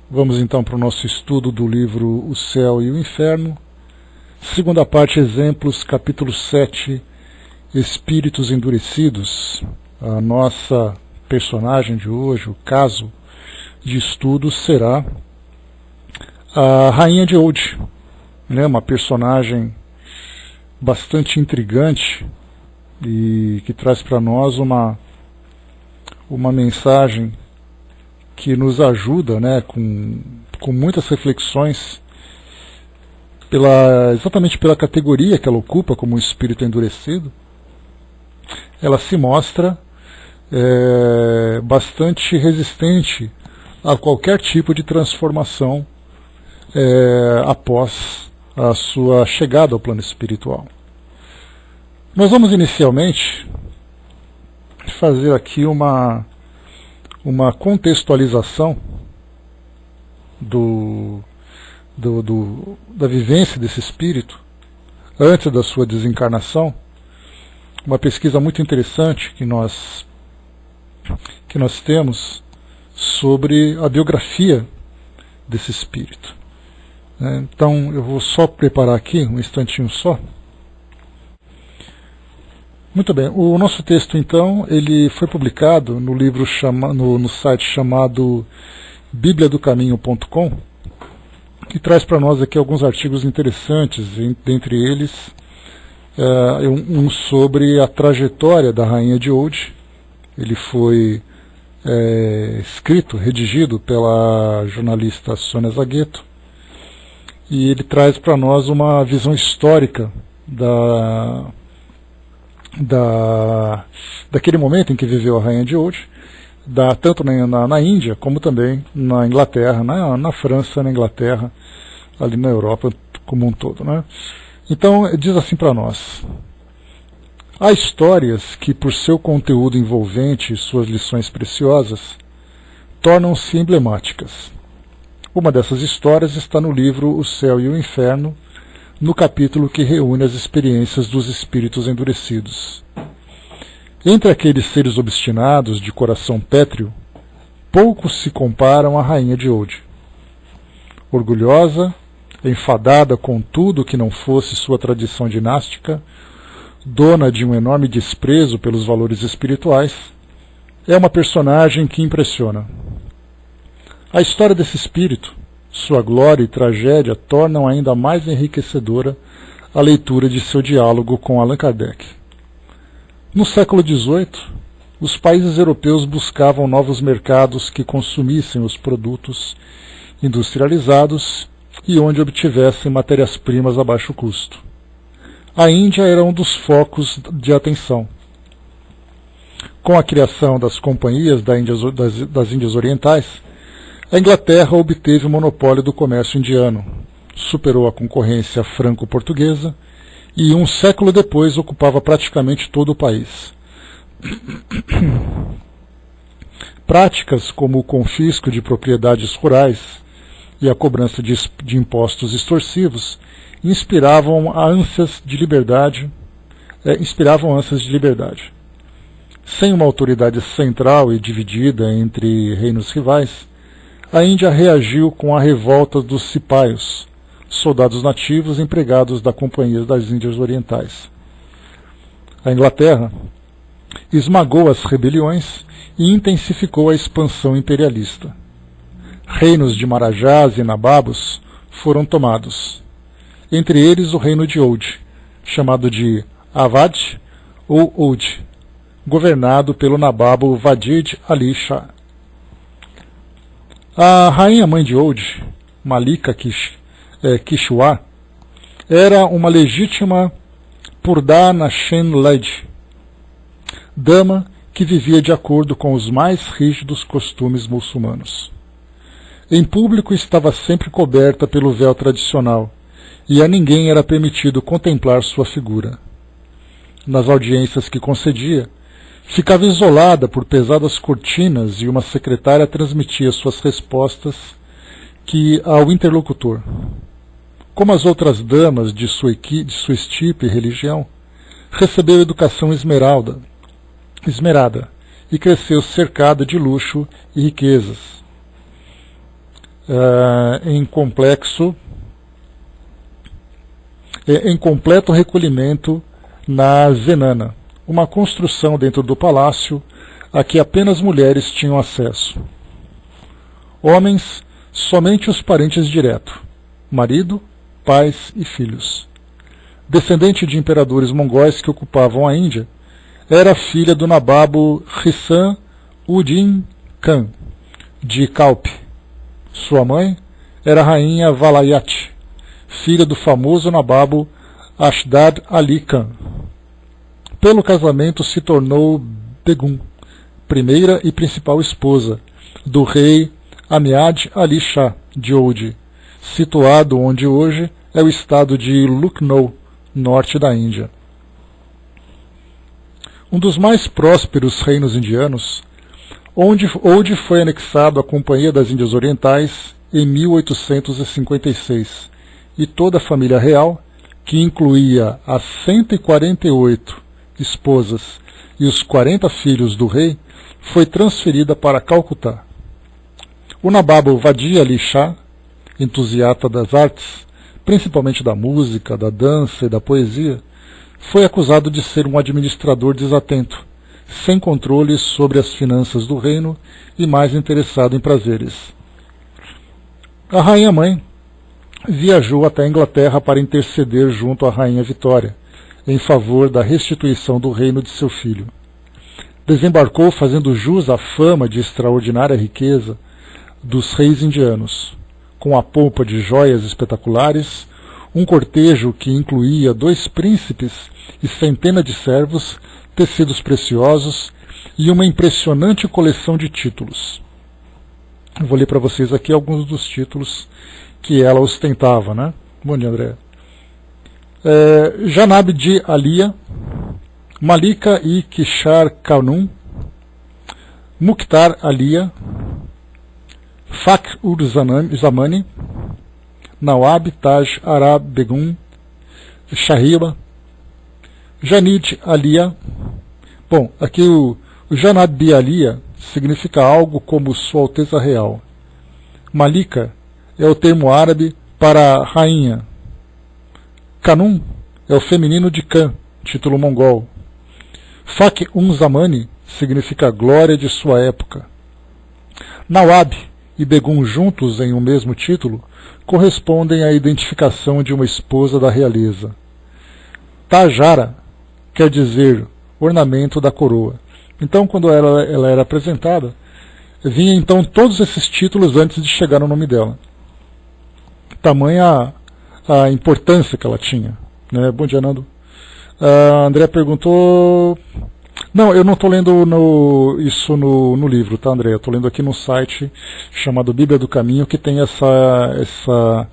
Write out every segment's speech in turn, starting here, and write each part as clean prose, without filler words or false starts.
Vamos então para o nosso estudo do livro O Céu e o Inferno, segunda parte, Exemplos, capítulo 7, Espíritos Endurecidos. A nossa personagem de hoje, o caso de estudo, será a Rainha de Old, né? Uma personagem bastante intrigante e que traz para nós uma mensagem que nos ajuda, né, com muitas reflexões, exatamente pela categoria que ela ocupa como um espírito endurecido. Ela se mostra bastante resistente a qualquer tipo de transformação após a sua chegada ao plano espiritual. Nós vamos inicialmente fazer aqui uma contextualização da vivência desse espírito antes da sua desencarnação. Uma pesquisa muito interessante que nós temos sobre a biografia desse espírito. Então eu vou só preparar aqui um instantinho só. Muito bem, o nosso texto então, ele foi publicado no livro no site chamado bibliadocaminho.com, que traz para nós aqui alguns artigos interessantes, dentre eles um sobre a trajetória da Rainha de Old. Ele foi redigido pela jornalista Sônia Zagueto, e ele traz para nós uma visão histórica daquele momento em que viveu a Rainha de Old, tanto na Índia como também na Inglaterra, na França, na Inglaterra, ali na Europa como um todo, né? Então diz assim para nós: há histórias que, por seu conteúdo envolvente e suas lições preciosas, tornam-se emblemáticas. Uma dessas histórias está no livro O Céu e o Inferno, no capítulo que reúne as experiências dos espíritos endurecidos. Entre aqueles seres obstinados de coração pétreo, poucos se comparam à Rainha de Old. Orgulhosa, enfadada com tudo que não fosse sua tradição dinástica, dona de um enorme desprezo pelos valores espirituais, é uma personagem que impressiona. A história desse espírito, sua glória e tragédia, tornam ainda mais enriquecedora a leitura de seu diálogo com Allan Kardec. No século XVIII, os países europeus buscavam novos mercados que consumissem os produtos industrializados e onde obtivessem matérias-primas a baixo custo. A Índia era um dos focos de atenção. Com a criação das companhias das Índias Orientais, a Inglaterra obteve o monopólio do comércio indiano, superou a concorrência franco-portuguesa e, um século depois, ocupava praticamente todo o país. Práticas como o confisco de propriedades rurais e a cobrança de impostos extorsivos inspiravam ânsias de liberdade. Sem uma autoridade central e dividida entre reinos rivais, a Índia reagiu com a revolta dos cipaios, soldados nativos empregados da Companhia das Índias Orientais. A Inglaterra esmagou as rebeliões e intensificou a expansão imperialista. Reinos de marajás e nababos foram tomados, entre eles o reino de Oud, chamado de Awadh ou Oud, governado pelo nababo Vadid Ali Shah. A rainha mãe de Oud, Malika Kishwar, era uma legítima Purda Nashen Led, dama que vivia de acordo com os mais rígidos costumes muçulmanos. Em público estava sempre coberta pelo véu tradicional, e a ninguém era permitido contemplar sua figura. Nas audiências que concedia, ficava isolada por pesadas cortinas e uma secretária transmitia suas respostas ao interlocutor. Como as outras damas de sua estipe e religião, recebeu educação esmerada e cresceu cercada de luxo e riquezas. em completo recolhimento na Zenana, uma construção dentro do palácio a que apenas mulheres tinham acesso. Homens, somente os parentes diretos, marido, pais e filhos. Descendente de imperadores mongóis que ocupavam a Índia, era filha do Nababo Hissan Uddin Khan, de Kalp. Sua mãe era a rainha Valayat, filha do famoso Nababo Ashdad Ali Khan. Pelo casamento se tornou Begum, primeira e principal esposa do rei Amiad Ali Shah de Oudh, situado onde hoje é o estado de Lucknow, norte da Índia. Um dos mais prósperos reinos indianos, Oudh foi anexado à Companhia das Índias Orientais em 1856, e toda a família real, que incluía as 148 esposas e os 40 filhos do rei, foi transferida para Calcutá. O Nababo Wadi Ali Shah, entusiasta das artes, principalmente da música, da dança e da poesia, foi acusado de ser um administrador desatento, sem controle sobre as finanças do reino e mais interessado em prazeres. A rainha-mãe viajou até a Inglaterra para interceder junto à rainha Vitória, em favor da restituição do reino de seu filho. Desembarcou fazendo jus à fama de extraordinária riqueza dos reis indianos, com a pompa de joias espetaculares, um cortejo que incluía 2 príncipes e centenas de servos, tecidos preciosos e uma impressionante coleção de títulos. Eu vou ler para vocês aqui alguns dos títulos que ela ostentava, né? Bom dia, André. Janab de Alia, Malika e Kishar Kanum, Mukhtar Alia, Fakhr-ur-Zamani, Nawab Taj Arab Begum, Shahiba, Janid Alia. Bom, aqui o Janab Alia significa algo como Sua Alteza Real. Malika é o termo árabe para rainha. Kanum é o feminino de Khan, título mongol. Fakhr-ur-Zamani significa glória de sua época. Nawab e Begum juntos em um mesmo título correspondem à identificação de uma esposa da realeza. Tajara quer dizer ornamento da coroa. Então, quando ela era apresentada, vinha então todos esses títulos antes de chegar no nome dela. Tamanha a importância que ela tinha, né? Bom dia, Nando. André perguntou... Não, eu não estou lendo isso no livro, tá, André? Eu estou lendo aqui no site chamado Bíblia do Caminho, que tem essa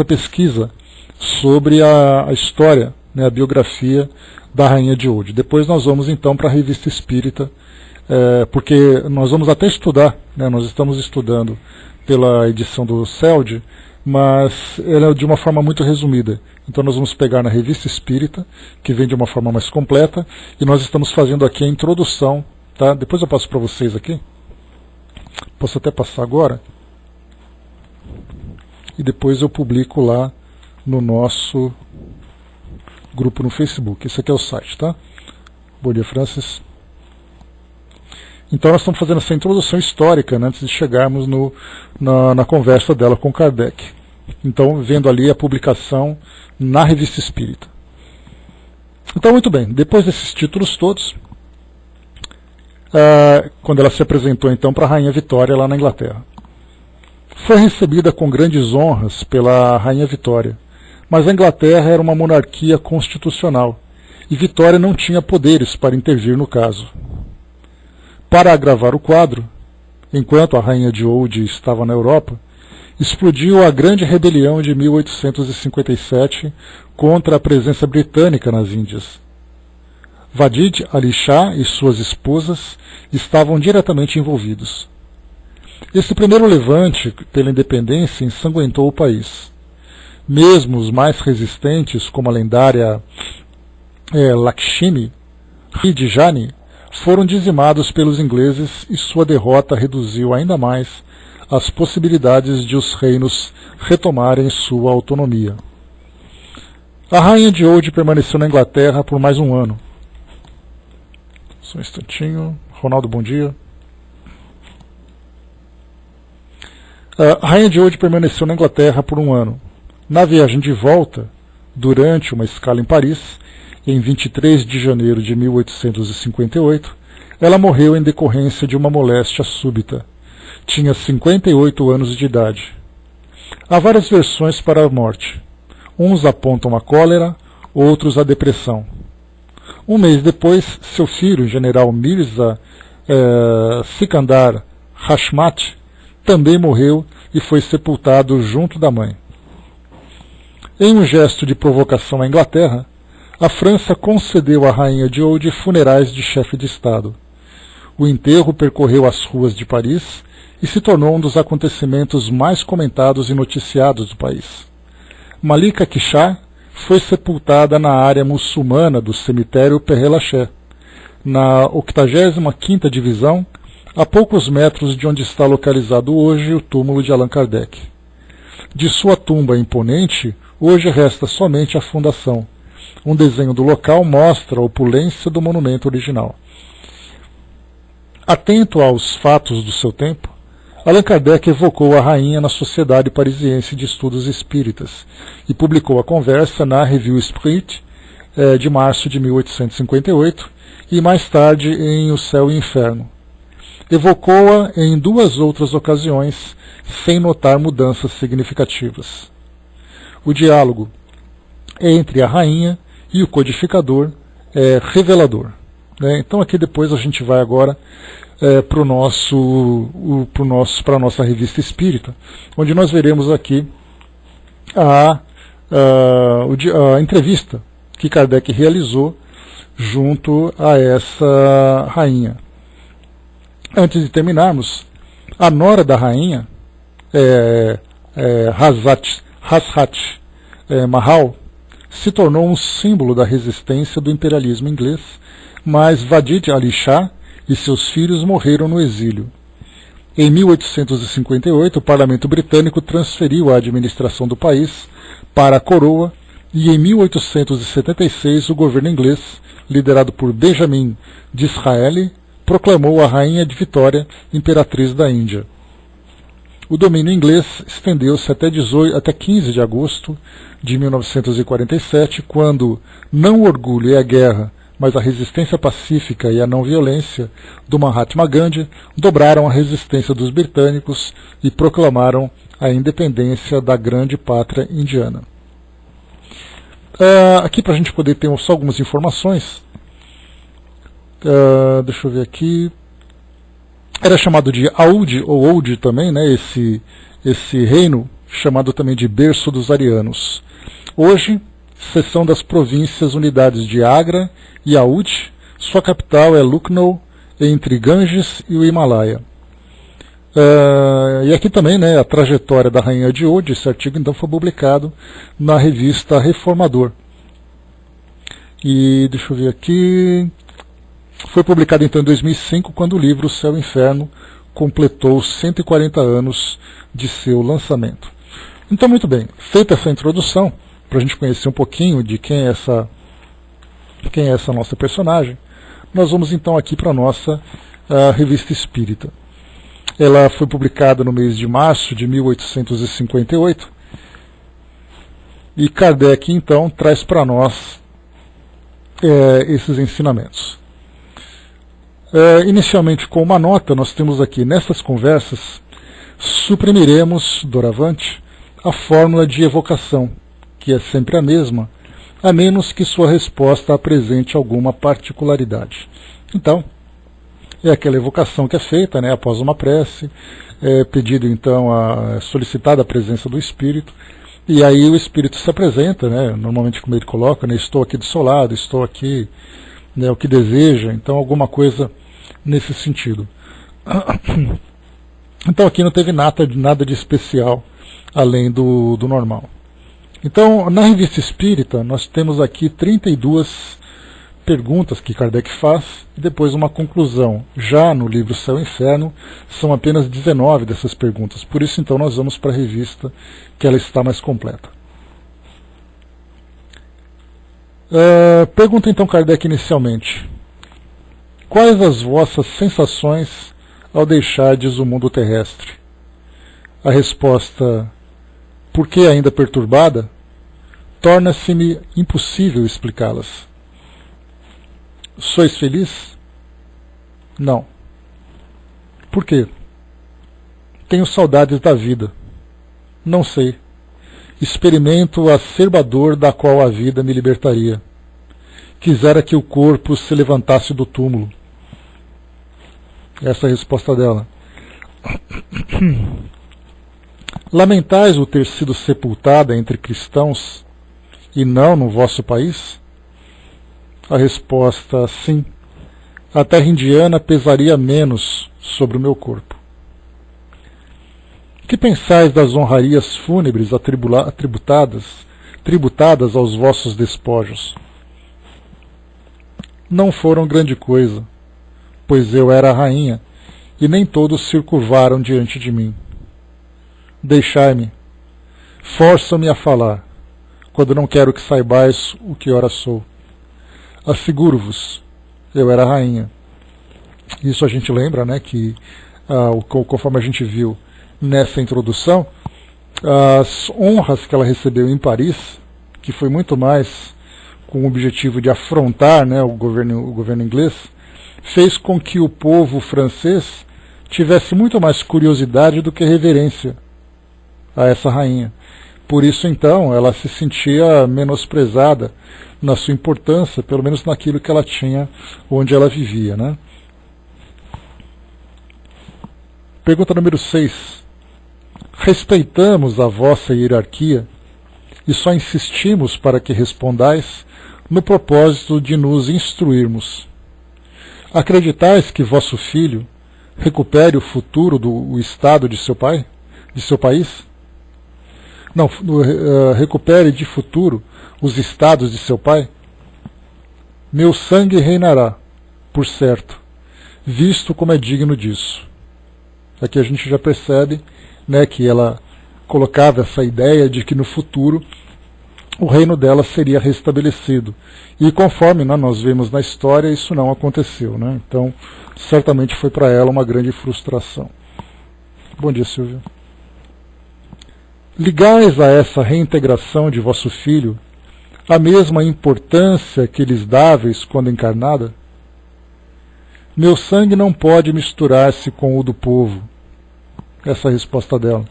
pesquisa sobre a história, né, a biografia da Rainha de Oudh. Depois nós vamos então para a Revista Espírita, porque nós vamos até estudar, né, nós estamos estudando pela edição do CELD, mas ela é de uma forma muito resumida. Então nós vamos pegar na Revista Espírita, que vem de uma forma mais completa, e nós estamos fazendo aqui a introdução, tá? Depois eu passo para vocês aqui. Posso até passar agora. E depois eu publico lá no nosso grupo no Facebook. Esse aqui é o site, tá? Bom dia, Francis. Então nós estamos fazendo essa introdução histórica, né, antes de chegarmos na conversa dela com Kardec. Então, vendo ali a publicação na Revista Espírita. Então, muito bem, depois desses títulos todos, quando ela se apresentou então para a Rainha Vitória lá na Inglaterra, foi recebida com grandes honras pela Rainha Vitória, mas a Inglaterra era uma monarquia constitucional e Vitória não tinha poderes para intervir no caso. Para agravar o quadro, enquanto a Rainha de Oudh estava na Europa, explodiu a Grande Rebelião de 1857 contra a presença britânica nas Índias. Wadi Ali Shah e suas esposas estavam diretamente envolvidos. Esse primeiro levante pela independência ensanguentou o país. Mesmo os mais resistentes, como a lendária Lakshmi e Jani, foram dizimados pelos ingleses e sua derrota reduziu ainda mais as possibilidades de os reinos retomarem sua autonomia. A rainha de Oud permaneceu na Inglaterra por mais um ano. Só um instantinho. Ronaldo, bom dia. A rainha de Oud permaneceu na Inglaterra por um ano. Na viagem de volta, durante uma escala em Paris, em 23 de janeiro de 1858, ela morreu em decorrência de uma moléstia súbita. Tinha 58 anos de idade. Há várias versões para a morte. Uns apontam a cólera, outros a depressão. Um mês depois, seu filho, o general Mirza Sikandar Hashmat, também morreu e foi sepultado junto da mãe. Em um gesto de provocação à Inglaterra, a França concedeu à rainha de Oud funerais de chefe de Estado. O enterro percorreu as ruas de Paris e se tornou um dos acontecimentos mais comentados e noticiados do país. Malika Kishar foi sepultada na área muçulmana do cemitério Père Lachaise, na 85ª divisão, a poucos metros de onde está localizado hoje o túmulo de Allan Kardec. De sua tumba imponente, hoje resta somente a fundação. Um desenho do local mostra a opulência do monumento original. Atento aos fatos do seu tempo, Allan Kardec evocou a rainha na Sociedade Parisiense de Estudos Espíritas e publicou a conversa na Revue Esprit de março de 1858 e mais tarde em O Céu e o Inferno. Evocou-a em 2 outras ocasiões, sem notar mudanças significativas. O diálogo entre a rainha e o codificador é revelador. Então aqui depois a gente vai agora para a nossa revista espírita, onde nós veremos aqui a entrevista que Kardec realizou junto a essa rainha. Antes de terminarmos, a nora da rainha, Hasrat Mahal, se tornou um símbolo da resistência do imperialismo inglês, mas Vadid Ali Shah e seus filhos morreram no exílio. Em 1858, o parlamento britânico transferiu a administração do país para a coroa e em 1876 o governo inglês, liderado por Benjamin Disraeli, proclamou a rainha de Vitória imperatriz da Índia. O domínio inglês estendeu-se até 15 de agosto de 1947, quando não o orgulho e a guerra, mas a resistência pacífica e a não violência do Mahatma Gandhi dobraram a resistência dos britânicos e proclamaram a independência da grande pátria indiana. Aqui para a gente poder ter só algumas informações, deixa eu ver aqui, era chamado de Aoud, ou Oud também, né, esse reino, chamado também de berço dos arianos. Hoje, seção das províncias unidades de Agra e Aoud, sua capital é Lucknow, entre Ganges e o Himalaia. E aqui também, né, a trajetória da rainha de Oud, esse artigo então foi publicado na revista Reformador. E deixa eu ver aqui, foi publicado então em 2005, quando o livro O Céu e o Inferno completou 140 anos de seu lançamento. Então, muito bem, feita essa introdução, para a gente conhecer um pouquinho de quem é essa nossa personagem, nós vamos então aqui para a nossa revista espírita. Ela foi publicada no mês de março de 1858 e Kardec então traz para nós esses ensinamentos. Inicialmente com uma nota, nós temos aqui, nessas conversas, suprimiremos, doravante, a fórmula de evocação, que é sempre a mesma, a menos que sua resposta apresente alguma particularidade. Então, é aquela evocação que é feita, né, após uma prece, pedido então, solicitada a presença do Espírito, e aí o Espírito se apresenta, né, normalmente como ele coloca, né, estou aqui do seu lado, estou aqui, né, o que deseja, então alguma coisa nesse sentido. Então aqui não teve nada de especial, além do normal. Então, na revista espírita, nós temos aqui 32 perguntas que Kardec faz e depois uma conclusão. Já no livro Céu e Inferno são apenas 19 dessas perguntas, por isso então nós vamos para a revista que ela está mais completa. Pergunta então Kardec inicialmente: quais as vossas sensações ao deixardes o mundo terrestre? A resposta: por que ainda perturbada? Torna-se-me impossível explicá-las. Sois feliz? Não. Por quê? Tenho saudades da vida. Não sei. Experimento a acerba dor da qual a vida me libertaria. Quisera que o corpo se levantasse do túmulo. Essa é a resposta dela. Lamentais o ter sido sepultada entre cristãos e não no vosso país? A resposta: sim. A terra indiana pesaria menos sobre o meu corpo. Que pensais das honrarias fúnebres tributadas aos vossos despojos? Não foram grande coisa, pois eu era a rainha, e nem todos se curvaram diante de mim. Deixai-me, forçam-me a falar, quando não quero que saibais o que ora sou. Asseguro-vos, eu era a rainha. Isso a gente lembra, né, que conforme a gente viu nessa introdução, as honras que ela recebeu em Paris, que foi muito mais com o objetivo de afrontar, né, o governo inglês, fez com que o povo francês tivesse muito mais curiosidade do que reverência a essa rainha. Por isso, então, ela se sentia menosprezada na sua importância, pelo menos naquilo que ela tinha, onde ela vivia, né? Pergunta número 6. Respeitamos a vossa hierarquia e só insistimos para que respondais no propósito de nos instruirmos. Acreditais que vosso filho recupere o futuro do estado de seu pai, de seu país? Não, recupere de futuro os estados de seu pai? Meu sangue reinará, por certo, visto como é digno disso. Aqui a gente já percebe, né, que ela colocava essa ideia de que no futuro o reino dela seria restabelecido. E conforme, né, nós vemos na história, isso não aconteceu, né? Então, certamente foi para ela uma grande frustração. Bom dia, Silvia. Ligais a essa reintegração de vosso filho a mesma importância que lhes dáveis quando encarnada? Meu sangue não pode misturar-se com o do povo. Essa é a resposta dela.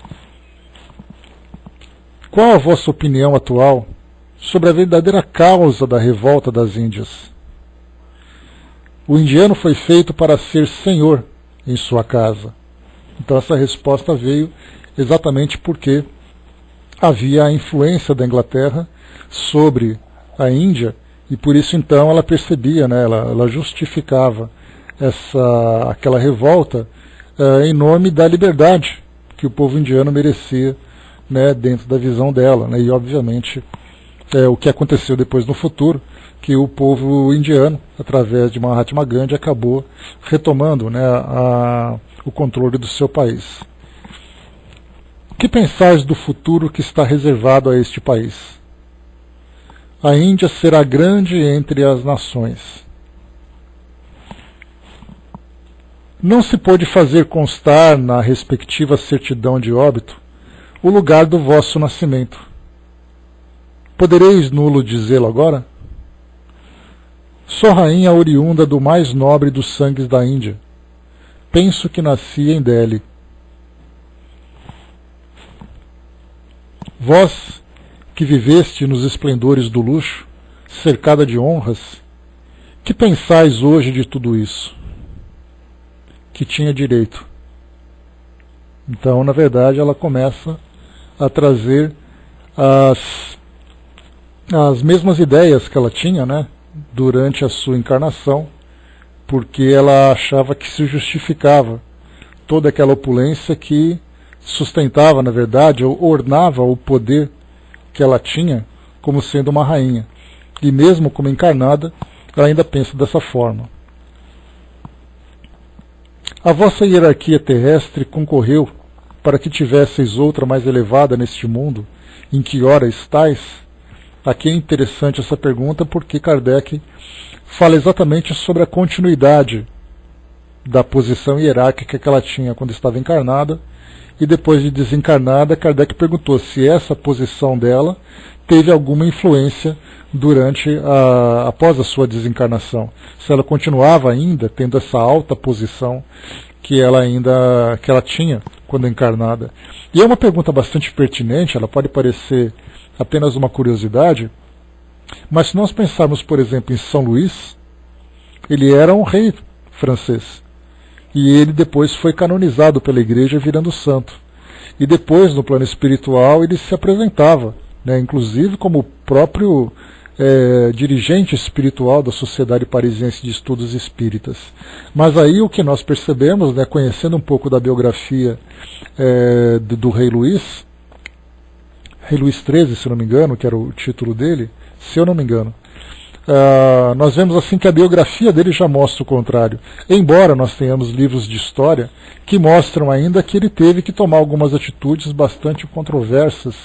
Qual a vossa opinião atual sobre a verdadeira causa da revolta das Índias? O indiano foi feito para ser senhor em sua casa. Então essa resposta veio exatamente porque havia a influência da Inglaterra sobre a Índia, e por isso então ela percebia, né, ela justificava aquela revolta em nome da liberdade que o povo indiano merecia, né, dentro da visão dela, né, e obviamente o que aconteceu depois no futuro, que o povo indiano, através de Mahatma Gandhi, acabou retomando, né, o controle do seu país. Que pensais do futuro que está reservado a este país? A Índia será grande entre as nações. Não se pôde fazer constar na respectiva certidão de óbito o lugar do vosso nascimento. Podereis nulo dizê-lo agora? Sou rainha oriunda do mais nobre dos sangues da Índia. Penso que nasci em Delhi. Vós, que viveste nos esplendores do luxo, cercada de honras, que pensais hoje de tudo isso? Que tinha direito. Então, na verdade, ela começa a trazer as mesmas ideias que ela tinha, né, durante a sua encarnação, porque ela achava que se justificava toda aquela opulência que sustentava, na verdade, ou ornava o poder que ela tinha como sendo uma rainha. E mesmo como encarnada, ela ainda pensa dessa forma. A vossa hierarquia terrestre concorreu para que tivesseis outra mais elevada neste mundo, em que hora estáis? Aqui é interessante essa pergunta porque Kardec fala exatamente sobre a continuidade da posição hierárquica que ela tinha quando estava encarnada, e depois de desencarnada, Kardec perguntou se essa posição dela teve alguma influência após a sua desencarnação, se ela continuava ainda tendo essa alta posição que ela tinha quando encarnada. E é uma pergunta bastante pertinente, ela pode parecer apenas uma curiosidade, mas se nós pensarmos, por exemplo, em São Luís, ele era um rei francês, e ele depois foi canonizado pela igreja virando santo. E depois, no plano espiritual, ele se apresentava, inclusive como o próprio dirigente espiritual da Sociedade Parisiense de Estudos Espíritas. Mas aí o que nós percebemos, conhecendo um pouco da biografia do rei Luís XIII, se não me engano, que era o título dele, se eu não me engano, nós vemos assim que a biografia dele já mostra o contrário, embora nós tenhamos livros de história que mostram ainda que ele teve que tomar algumas atitudes bastante controversas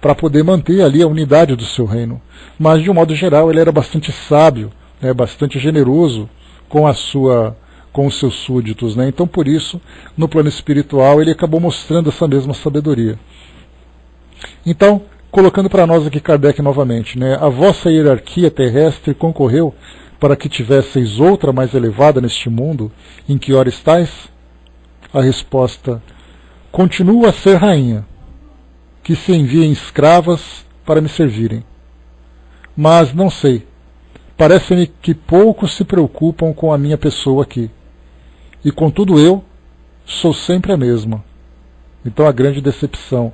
para poder manter ali a unidade do seu reino. Mas, de um modo geral, ele era bastante sábio, bastante generoso com os seus súditos. Então, por isso, no plano espiritual, ele acabou mostrando essa mesma sabedoria. Então, colocando para nós aqui Kardec novamente, a vossa hierarquia terrestre concorreu para que tivesseis outra mais elevada neste mundo, em que hora estáis? A resposta: continua a ser rainha, que se enviem escravas para me servirem. Mas não sei, parece-me que poucos se preocupam com a minha pessoa aqui, e contudo eu sou sempre a mesma. Então a grande decepção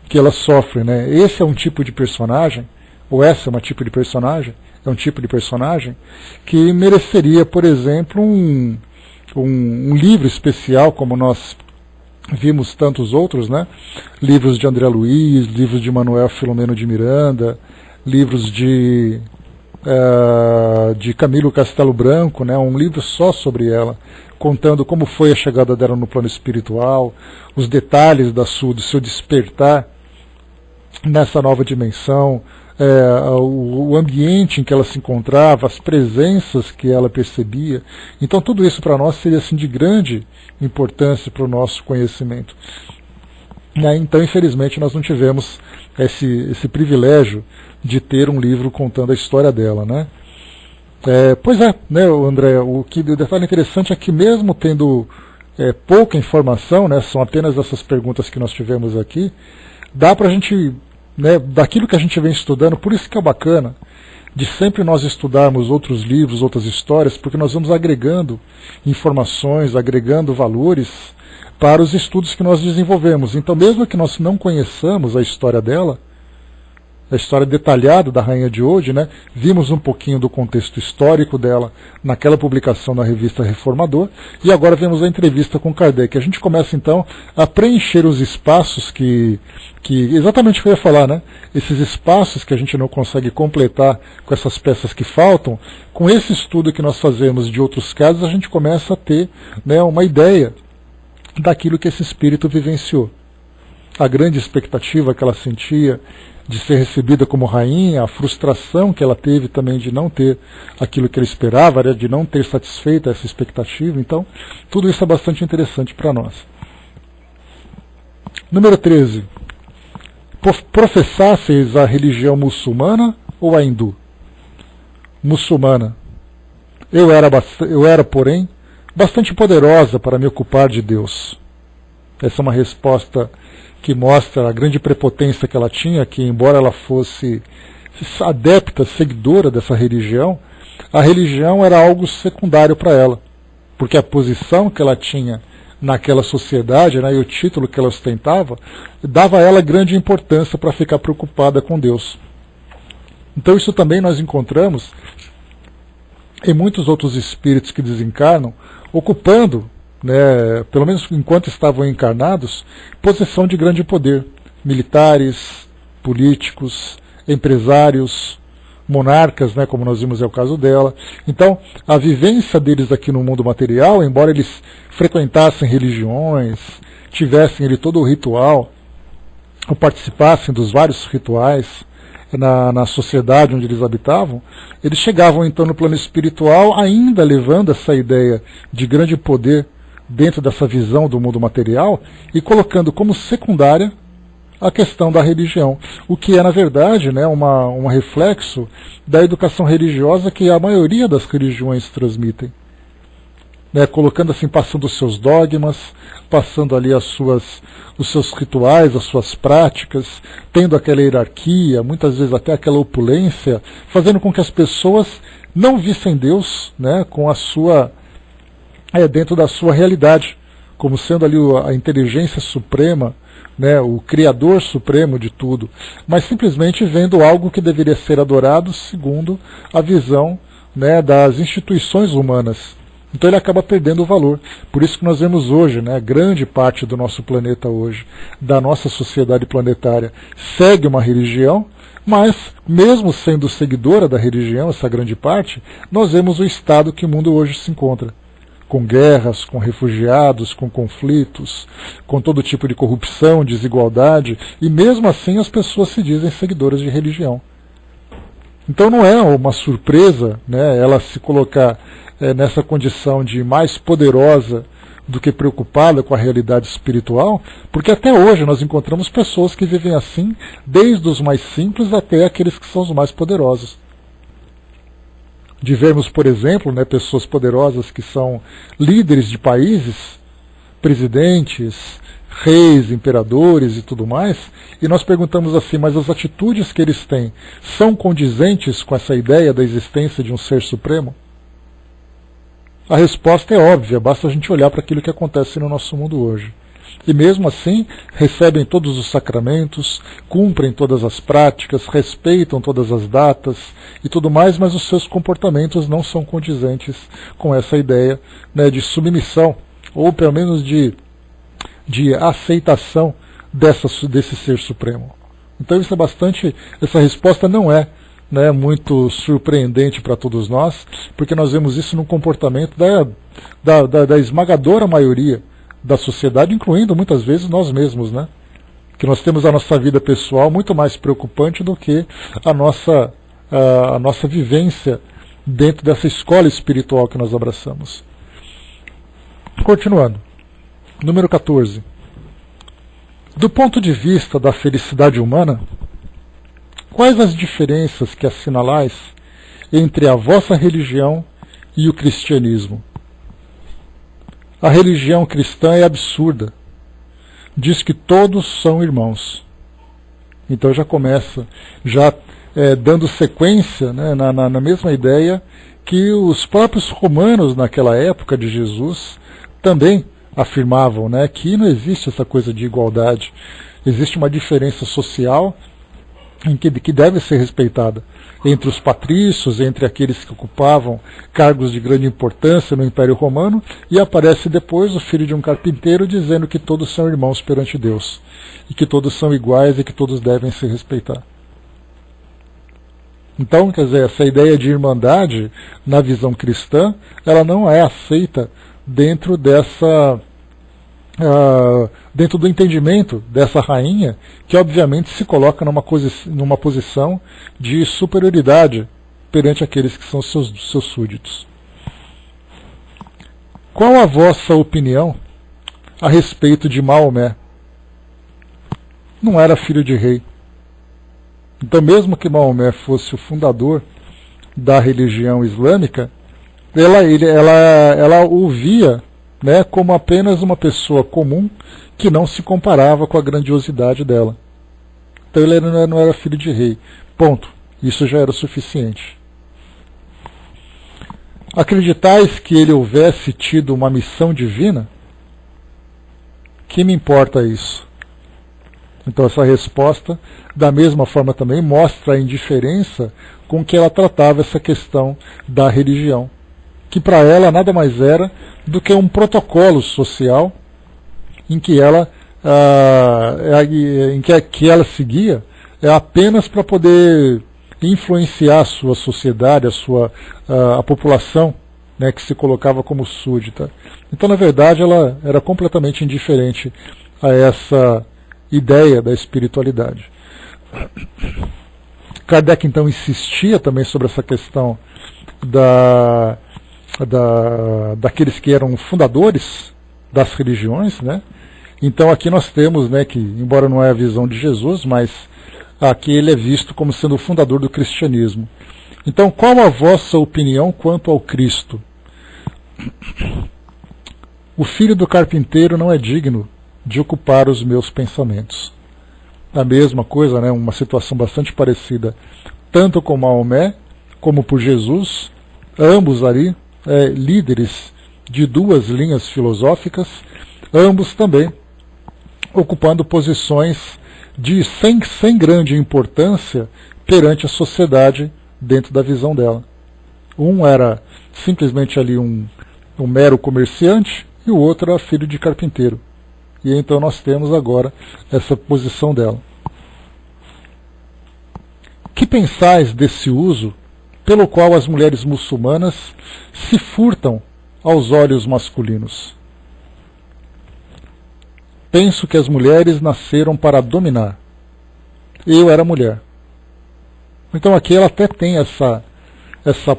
que ela sofre, Esse é um tipo de personagem, ou essa é uma tipo de personagem, é um tipo de personagem que mereceria, por exemplo, um livro especial, como nós vimos tantos outros, livros de André Luiz, livros de Manuel Filomeno de Miranda, livros de Camilo Castelo Branco, um livro só sobre ela, contando como foi a chegada dela no plano espiritual, os detalhes do seu despertar nessa nova dimensão, o ambiente em que ela se encontrava, as presenças que ela percebia. Então tudo isso para nós seria assim, de grande importância para o nosso conhecimento. Então, infelizmente, nós não tivemos esse privilégio de ter um livro contando a história dela. Pois é, André, o detalhe interessante é que mesmo tendo pouca informação, são apenas essas perguntas que nós tivemos aqui, dá para a gente, daquilo que a gente vem estudando, por isso que é bacana de sempre nós estudarmos outros livros, outras histórias, porque nós vamos agregando informações, agregando valores para os estudos que nós desenvolvemos. Então, mesmo que nós não conheçamos a história dela, a história detalhada da Rainha de hoje, vimos um pouquinho do contexto histórico dela naquela publicação na revista Reformador, e agora vemos a entrevista com Kardec. A gente começa então a preencher os espaços que exatamente o que eu ia falar, esses espaços que a gente não consegue completar com essas peças que faltam. Com esse estudo que nós fazemos de outros casos, a gente começa a ter uma ideia daquilo que esse espírito vivenciou. A grande expectativa que ela sentia de ser recebida como rainha, a frustração que ela teve também de não ter aquilo que ela esperava, de não ter satisfeito essa expectativa. Então, tudo isso é bastante interessante para nós. Número 13. Professasseis a religião muçulmana ou a hindu? Muçulmana. Eu era, porém, bastante poderosa para me ocupar de Deus. Essa é uma resposta que mostra a grande prepotência que ela tinha, que embora ela fosse adepta, seguidora dessa religião, a religião era algo secundário para ela, porque a posição que ela tinha naquela sociedade, e o título que ela ostentava, dava a ela grande importância para ficar preocupada com Deus. Então isso também nós encontramos em muitos outros espíritos que desencarnam, ocupando, pelo menos enquanto estavam encarnados, posição de grande poder, militares, políticos, empresários, monarcas, né, como nós vimos é o caso dela. Então, a vivência deles aqui no mundo material, embora eles frequentassem religiões, tivessem ali todo o ritual, ou participassem dos vários rituais na sociedade onde eles habitavam, eles chegavam então no plano espiritual ainda levando essa ideia de grande poder dentro dessa visão do mundo material e colocando como secundária a questão da religião, o que é, na verdade, né, um reflexo da educação religiosa que a maioria das religiões transmitem. Né, colocando assim, passando os seus dogmas, passando ali os seus rituais, as suas práticas, tendo aquela hierarquia, muitas vezes até aquela opulência, fazendo com que as pessoas não vissem Deus, né, com a sua, dentro da sua realidade, como sendo ali a inteligência suprema, né, o Criador supremo de tudo, mas simplesmente vendo algo que deveria ser adorado segundo a visão, né, das instituições humanas. Então ele acaba perdendo o valor. Por isso que nós vemos hoje, né, grande parte do nosso planeta hoje, da nossa sociedade planetária, segue uma religião, mas mesmo sendo seguidora da religião, essa grande parte, nós vemos o estado que o mundo hoje se encontra. Com guerras, com refugiados, com conflitos, com todo tipo de corrupção, desigualdade, e mesmo assim as pessoas se dizem seguidoras de religião. Então não é uma surpresa, né, ela se colocar nessa condição de mais poderosa do que preocupada com a realidade espiritual, porque até hoje nós encontramos pessoas que vivem assim, desde os mais simples até aqueles que são os mais poderosos. De vermos, por exemplo, né, pessoas poderosas que são líderes de países, presidentes, reis, imperadores e tudo mais, e nós perguntamos assim, mas as atitudes que eles têm são condizentes com essa ideia da existência de um ser supremo? A resposta é óbvia, basta a gente olhar para aquilo que acontece no nosso mundo hoje. E mesmo assim, recebem todos os sacramentos, cumprem todas as práticas, respeitam todas as datas e tudo mais, mas os seus comportamentos não são condizentes com essa ideia, né, de submissão, ou pelo menos de aceitação desse ser supremo. Então isso é essa resposta não é, né, muito surpreendente para todos nós, porque nós vemos isso no comportamento da esmagadora maioria da sociedade, incluindo muitas vezes nós mesmos, né? Que nós temos a nossa vida pessoal muito mais preocupante do que a nossa vivência dentro dessa escola espiritual que nós abraçamos. Continuando. Número 14. Do ponto de vista da felicidade humana, quais as diferenças que assinalais entre a vossa religião e o cristianismo? A religião cristã é absurda. Diz que todos são irmãos. Então já começa, dando sequência, né, na mesma ideia que os próprios romanos naquela época de Jesus também afirmavam, né, que não existe essa coisa de igualdade. Existe uma diferença social que deve ser respeitada entre os patrícios, entre aqueles que ocupavam cargos de grande importância no Império Romano, e aparece depois o filho de um carpinteiro dizendo que todos são irmãos perante Deus, e que todos são iguais e que todos devem se respeitar. Então, quer dizer, essa ideia de irmandade, na visão cristã, ela não é aceita dentro dentro do entendimento dessa rainha, que obviamente se coloca numa posição de superioridade perante aqueles que são seus súditos. Qual a vossa opinião a respeito de Maomé? Não era filho de rei. Então, mesmo que Maomé fosse o fundador da religião islâmica, ela o via, né, como apenas uma pessoa comum que não se comparava com a grandiosidade dela. Então ele não era filho de rei. Ponto. Isso já era o suficiente. Acreditais que ele houvesse tido uma missão divina? Que me importa isso? Então essa resposta, da mesma forma também, mostra a indiferença com que ela tratava essa questão da religião, que para ela nada mais era do que um protocolo social em que ela seguia apenas para poder influenciar a sua sociedade, a população, né, que se colocava como súdita. Então, na verdade, ela era completamente indiferente a essa ideia da espiritualidade. Kardec, então, insistia também sobre essa questão daqueles que eram fundadores das religiões, né? Então aqui nós temos, né, que, embora não é a visão de Jesus, mas aqui ele é visto como sendo o fundador do cristianismo. Então, qual a vossa opinião quanto ao Cristo? O filho do carpinteiro não é digno de ocupar os meus pensamentos. A mesma coisa, né, uma situação bastante parecida, tanto com Maomé como por Jesus, ambos ali líderes de duas linhas filosóficas, ambos também ocupando posições sem grande importância perante a sociedade dentro da visão dela. Um era simplesmente ali um mero comerciante e o outro era filho de carpinteiro. E então nós temos agora essa posição dela. Que pensais desse uso pelo qual as mulheres muçulmanas se furtam aos olhos masculinos? Penso que as mulheres nasceram para dominar. Eu era mulher. Então aqui ela até tem essa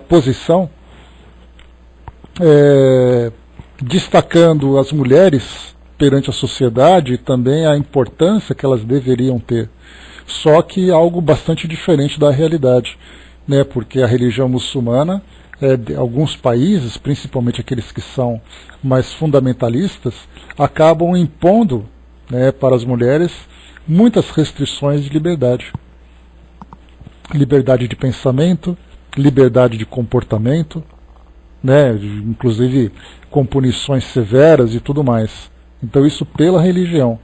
posição, destacando as mulheres perante a sociedade e também a importância que elas deveriam ter. Só que algo bastante diferente da realidade, né? Porque a religião muçulmana, alguns países, principalmente aqueles que são mais fundamentalistas, acabam impondo, né, para as mulheres muitas restrições de liberdade. Liberdade de pensamento, liberdade de comportamento, né, inclusive com punições severas e tudo mais. Então isso pela religião,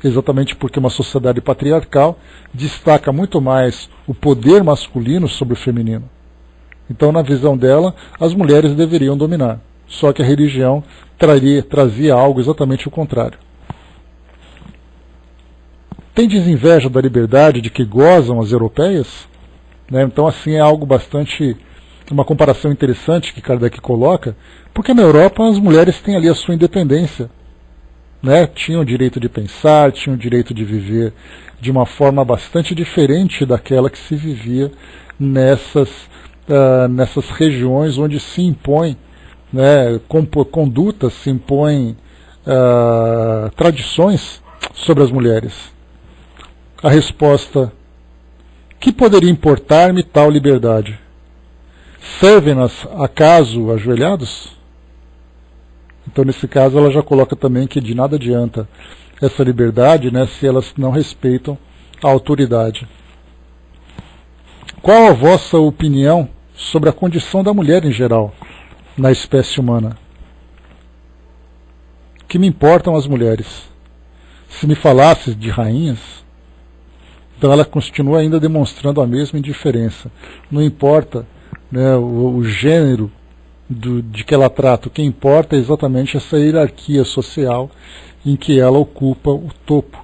exatamente porque uma sociedade patriarcal destaca muito mais o poder masculino sobre o feminino. Então, na visão dela, as mulheres deveriam dominar. Só que a religião trazia algo exatamente o contrário. Tendes inveja da liberdade de que gozam as europeias? Né? Então, assim, é algo bastante... uma comparação interessante que Kardec coloca, porque na Europa as mulheres têm ali a sua independência. Né? Tinham o direito de pensar, tinham o direito de viver de uma forma bastante diferente daquela que se vivia nessas regiões onde se impõem, né, condutas, se impõem tradições sobre as mulheres. A resposta: que poderia importar-me tal liberdade? Servem-nas acaso ajoelhados? Então, nesse caso, ela já coloca também que de nada adianta essa liberdade, né, se elas não respeitam a autoridade. Qual a vossa opinião sobre a condição da mulher em geral na espécie humana? Que me importam as mulheres? Se me falasses de rainhas, então ela continua ainda demonstrando a mesma indiferença. Não importa, né, o gênero de que ela trata, o que importa é exatamente essa hierarquia social em que ela ocupa o topo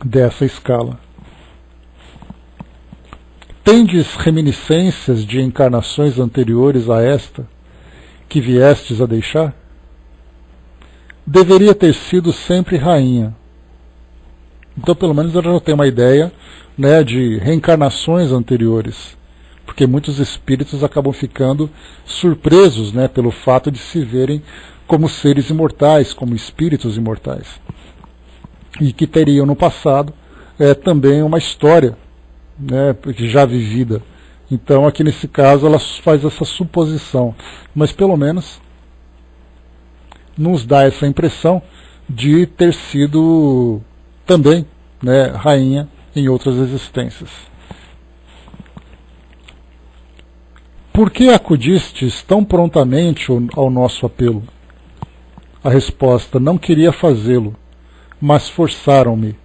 dessa escala. Tendes reminiscências de encarnações anteriores a esta, que viestes a deixar? Deveria ter sido sempre rainha. Então, pelo menos, ela já tem uma ideia, né, de reencarnações anteriores, porque muitos espíritos acabam ficando surpresos, né, pelo fato de se verem como seres imortais, como espíritos imortais, e que teriam no passado também uma história, né, já vivida. Então, aqui nesse caso, ela faz essa suposição, mas pelo menos nos dá essa impressão de ter sido também, né, rainha em outras existências. Por que acudistes tão prontamente ao nosso apelo? A resposta: não queria fazê-lo, mas forçaram-me.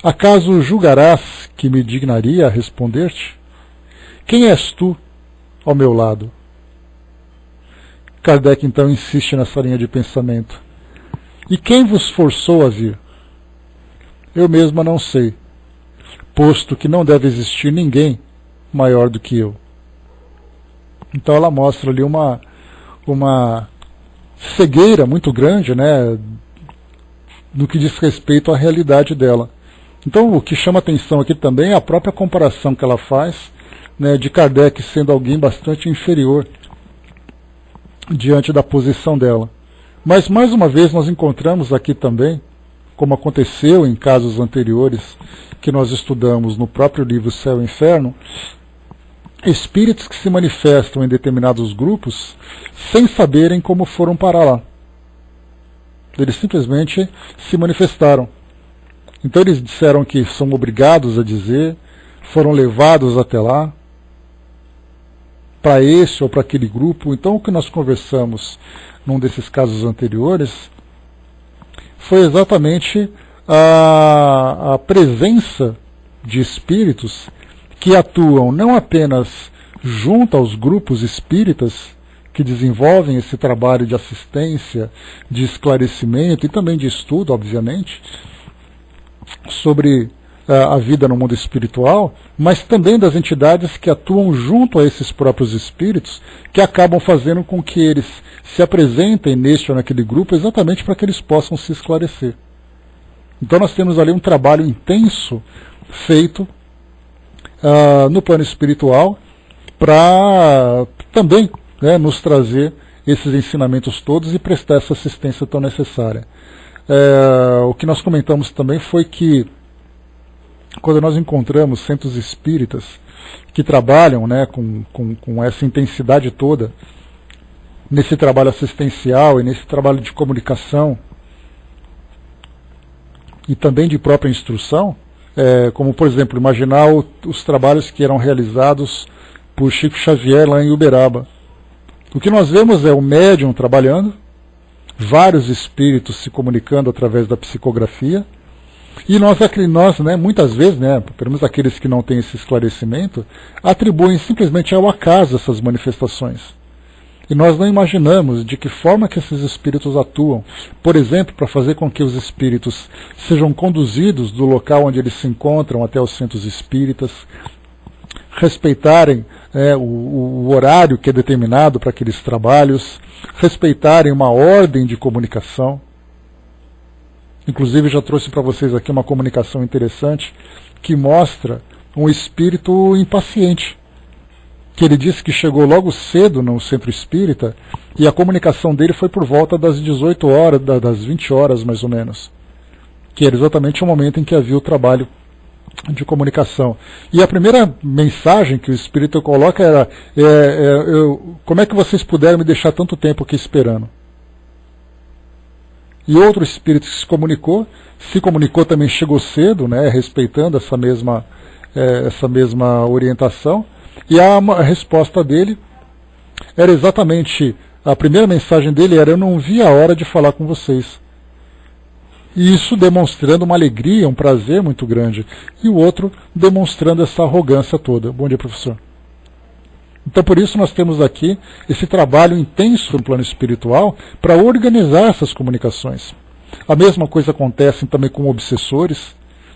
Acaso julgarás que me dignaria a responder-te? Quem és tu ao meu lado? Kardec então insiste nessa linha de pensamento. E quem vos forçou a vir? Eu mesma não sei. posto que não deve existir ninguém maior do que eu. Então ela mostra ali uma cegueira muito grande, né, no que diz respeito à realidade dela. Então o que chama atenção aqui também é a própria comparação que ela faz, né, de Kardec sendo alguém bastante inferior diante da posição dela. Mas mais uma vez nós encontramos aqui também, como aconteceu em casos anteriores que nós estudamos no próprio livro Céu e Inferno, espíritos que se manifestam em determinados grupos sem saberem como foram parar lá. Eles simplesmente se manifestaram. Então eles disseram que são obrigados a dizer, foram levados até lá, para esse ou para aquele grupo. Então o que nós conversamos num desses casos anteriores foi exatamente a presença de espíritos que atuam não apenas junto aos grupos espíritas que desenvolvem esse trabalho de assistência, de esclarecimento e também de estudo, obviamente, sobre a vida no mundo espiritual, mas também das entidades que atuam junto a esses próprios espíritos, que acabam fazendo com que eles se apresentem neste ou naquele grupo exatamente para que eles possam se esclarecer. Então nós temos ali um trabalho intenso feito no plano espiritual para também, né, nos trazer esses ensinamentos todos e prestar essa assistência tão necessária. O que nós comentamos também foi que quando nós encontramos centros espíritas que trabalham, né, com essa intensidade toda nesse trabalho assistencial e nesse trabalho de comunicação e também de própria instrução, como por exemplo, imaginar os trabalhos que eram realizados por Chico Xavier lá em Uberaba. O que nós vemos é o médium trabalhando, vários espíritos se comunicando através da psicografia, e nós né, muitas vezes, né, pelo menos aqueles que não têm esse esclarecimento, atribuem simplesmente ao acaso essas manifestações. E nós não imaginamos de que forma que esses espíritos atuam, por exemplo, para fazer com que os espíritos sejam conduzidos do local onde eles se encontram até os centros espíritas, respeitarem o horário que é determinado para aqueles trabalhos, respeitarem uma ordem de comunicação. Inclusive já trouxe para vocês aqui uma comunicação interessante que mostra um espírito impaciente, que ele disse que chegou logo cedo no centro espírita e a comunicação dele foi por volta das 18 horas, das 20 horas mais ou menos, que era exatamente o momento em que havia o trabalho de comunicação. E a primeira mensagem que o espírito coloca era como é que vocês puderam me deixar tanto tempo aqui esperando? E outro espírito que se comunicou também, chegou cedo, né, respeitando essa mesma orientação, e a resposta dele era exatamente, a primeira mensagem dele era: eu não vi a hora de falar com vocês. E isso demonstrando uma alegria, um prazer muito grande. E o outro demonstrando essa arrogância toda. Bom dia, professor. Então por isso nós temos aqui esse trabalho intenso no plano espiritual para organizar essas comunicações. A mesma coisa acontece também com obsessores.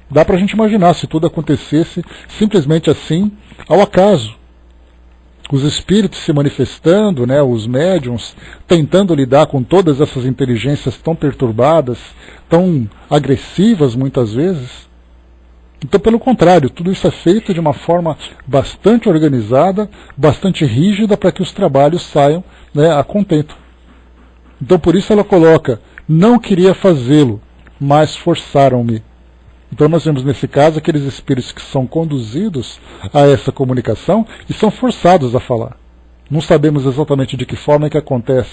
Dá para a gente imaginar se tudo acontecesse simplesmente assim, ao acaso. Os espíritos se manifestando, né, os médiuns, tentando lidar com todas essas inteligências tão perturbadas, tão agressivas muitas vezes. Então, pelo contrário, tudo isso é feito de uma forma bastante organizada, bastante rígida, para que os trabalhos saiam, né, a contento. Então, por isso ela coloca: não queria fazê-lo, mas forçaram-me. Então nós vemos nesse caso aqueles espíritos que são conduzidos a essa comunicação e são forçados a falar. Não sabemos exatamente de que forma é que acontece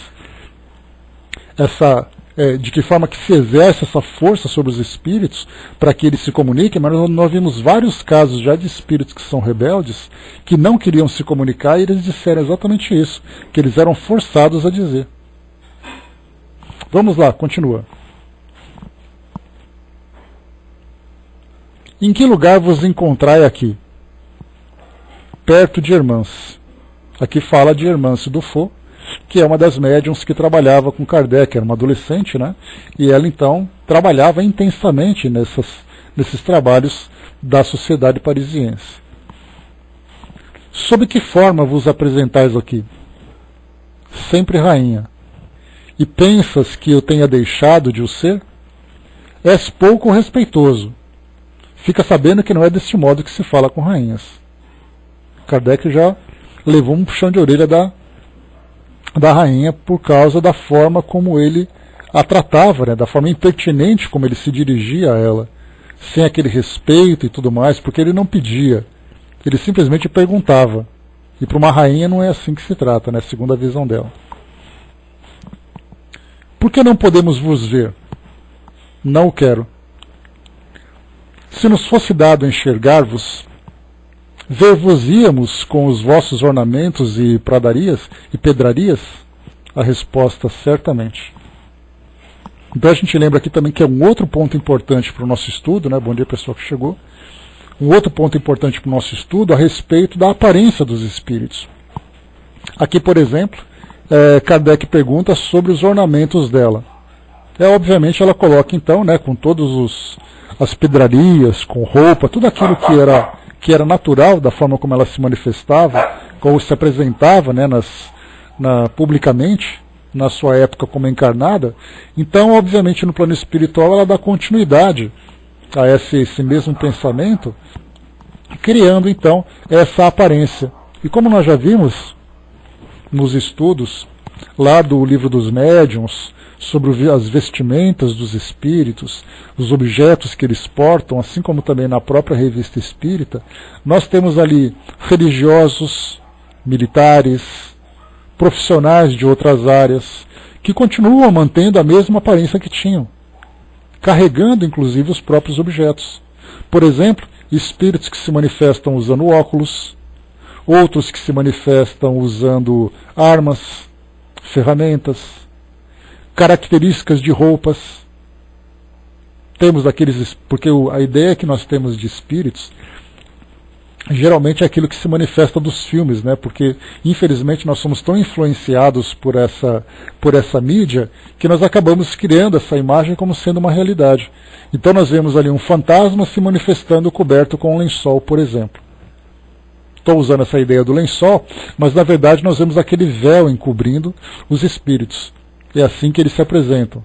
de que forma que se exerce essa força sobre os espíritos para que eles se comuniquem, mas nós vimos vários casos já de espíritos que são rebeldes, que não queriam se comunicar, e eles disseram exatamente isso, que eles eram forçados a dizer. Vamos lá, continua. Em que lugar vos encontrai aqui? Perto de Hermance. Aqui fala de Hermance Dufault, que é uma das médiuns que trabalhava com Kardec, era uma adolescente, né? E ela então trabalhava intensamente nesses trabalhos da sociedade parisiense. Sob que forma vos apresentais aqui? Sempre rainha. E pensas que eu tenha deixado de o ser? És pouco respeitoso. Fica sabendo que não é deste modo que se fala com rainhas. Kardec já levou um puxão de orelha da rainha por causa da forma como ele a tratava, né, da forma impertinente como ele se dirigia a ela, sem aquele respeito e tudo mais, porque ele não pedia, ele simplesmente perguntava. E para uma rainha não é assim que se trata, né, segundo a visão dela. Por que não podemos vos ver? Não o quero. Se nos fosse dado enxergar-vos, ver-vos-íamos com os vossos ornamentos e pradarias e pedrarias? A resposta, certamente. Então a gente lembra aqui também que é um outro ponto importante para o nosso estudo, né? Bom dia, pessoal que chegou. Um outro ponto importante para o nosso estudo a respeito da aparência dos espíritos. Aqui, por exemplo, Kardec pergunta sobre os ornamentos dela. Obviamente ela coloca então, né, com todas as pedrarias, com roupa, tudo aquilo que era natural da forma como ela se manifestava, como se apresentava, né, publicamente, na sua época como encarnada. Então, obviamente, no plano espiritual ela dá continuidade a esse mesmo pensamento, criando então essa aparência. E como nós já vimos nos estudos lá do Livro dos Médiuns, sobre as vestimentas dos espíritos, os objetos que eles portam, assim como também na própria Revista Espírita, nós temos ali religiosos, militares, profissionais de outras áreas, que continuam mantendo a mesma aparência que tinham, carregando inclusive os próprios objetos. Por exemplo, espíritos que se manifestam usando óculos, outros que se manifestam usando armas, ferramentas, características de roupas. Temos aqueles, porque a ideia que nós temos de espíritos geralmente é aquilo que se manifesta dos filmes, né? Porque infelizmente nós somos tão influenciados por essa mídia que nós acabamos criando essa imagem como sendo uma realidade. Então nós vemos ali um fantasma se manifestando coberto com um lençol, por exemplo. Estou usando essa ideia do lençol, mas na verdade nós vemos aquele véu encobrindo os espíritos. É assim que eles se apresentam.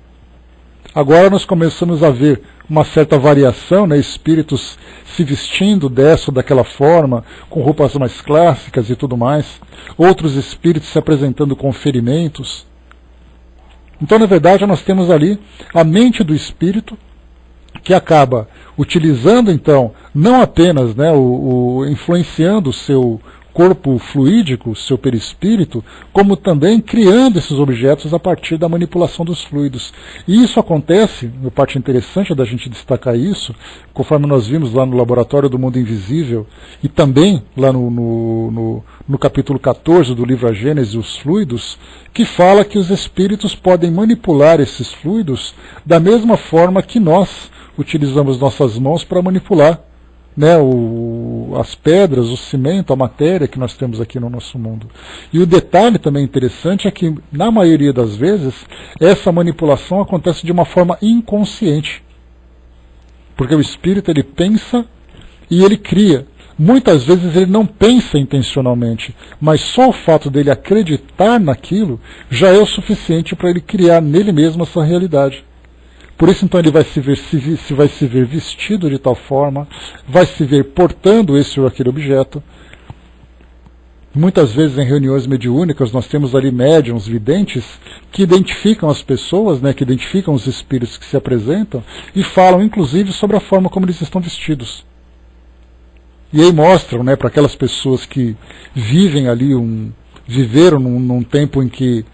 Agora nós começamos a ver uma certa variação, né? Espíritos se vestindo dessa ou daquela forma, com roupas mais clássicas e tudo mais. Outros espíritos se apresentando com ferimentos. Então, na verdade, nós temos ali a mente do espírito, que acaba utilizando, então, não apenas, né, influenciando o seu corpo fluídico, seu perispírito, como também criando esses objetos a partir da manipulação dos fluidos. E isso acontece, uma parte interessante da gente destacar isso, conforme nós vimos lá no Laboratório do Mundo Invisível, e também lá no capítulo 14 do livro A Gênese, os fluidos, que fala que os espíritos podem manipular esses fluidos da mesma forma que nós utilizamos nossas mãos para manipular, né, as pedras, o cimento, a matéria que nós temos aqui no nosso mundo. E o detalhe também interessante é que, na maioria das vezes, essa manipulação acontece de uma forma inconsciente. Porque o espírito, ele pensa e ele cria. Muitas vezes ele não pensa intencionalmente, mas só o fato dele acreditar naquilo já é o suficiente para ele criar nele mesmo essa realidade. Por isso, então, ele vai se ver vestido de tal forma, vai se ver portando esse ou aquele objeto. Muitas vezes, em reuniões mediúnicas, nós temos ali médiuns, videntes, que identificam as pessoas, né, que identificam os espíritos que se apresentam, e falam, inclusive, sobre a forma como eles estão vestidos. E aí mostram, né, para aquelas pessoas que vivem ali, viveram num tempo em que,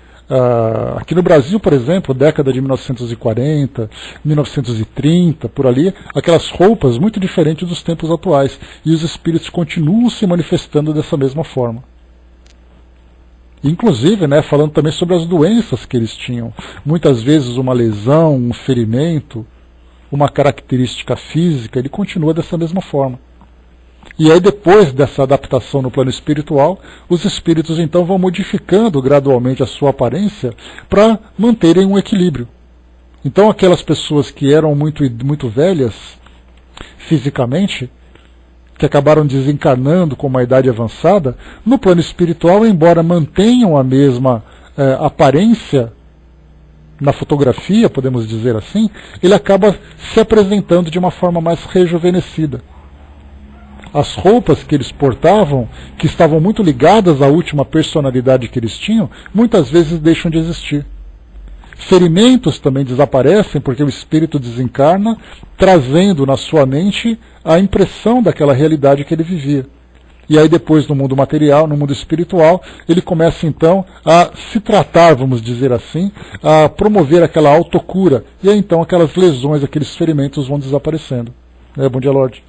aqui no Brasil, por exemplo, década de 1940, 1930, por ali, aquelas roupas muito diferentes dos tempos atuais. E os espíritos continuam se manifestando dessa mesma forma. Inclusive, né, falando também sobre as doenças que eles tinham. Muitas vezes uma lesão, um ferimento, uma característica física, ele continua dessa mesma forma. E aí, depois dessa adaptação no plano espiritual, os espíritos então vão modificando gradualmente a sua aparência para manterem um equilíbrio. Então, aquelas pessoas que eram muito velhas, fisicamente, que acabaram desencarnando com uma idade avançada, no plano espiritual, embora mantenham a mesma aparência na fotografia, podemos dizer assim, ele acaba se apresentando de uma forma mais rejuvenescida. As roupas que eles portavam, que estavam muito ligadas à última personalidade que eles tinham, muitas vezes deixam de existir. Ferimentos também desaparecem porque o espírito desencarna, trazendo na sua mente a impressão daquela realidade que ele vivia. E aí depois no mundo material, no mundo espiritual, ele começa então a se tratar, vamos dizer assim, a promover aquela autocura. E aí então aquelas lesões, aqueles ferimentos vão desaparecendo. Bom dia, Lorde.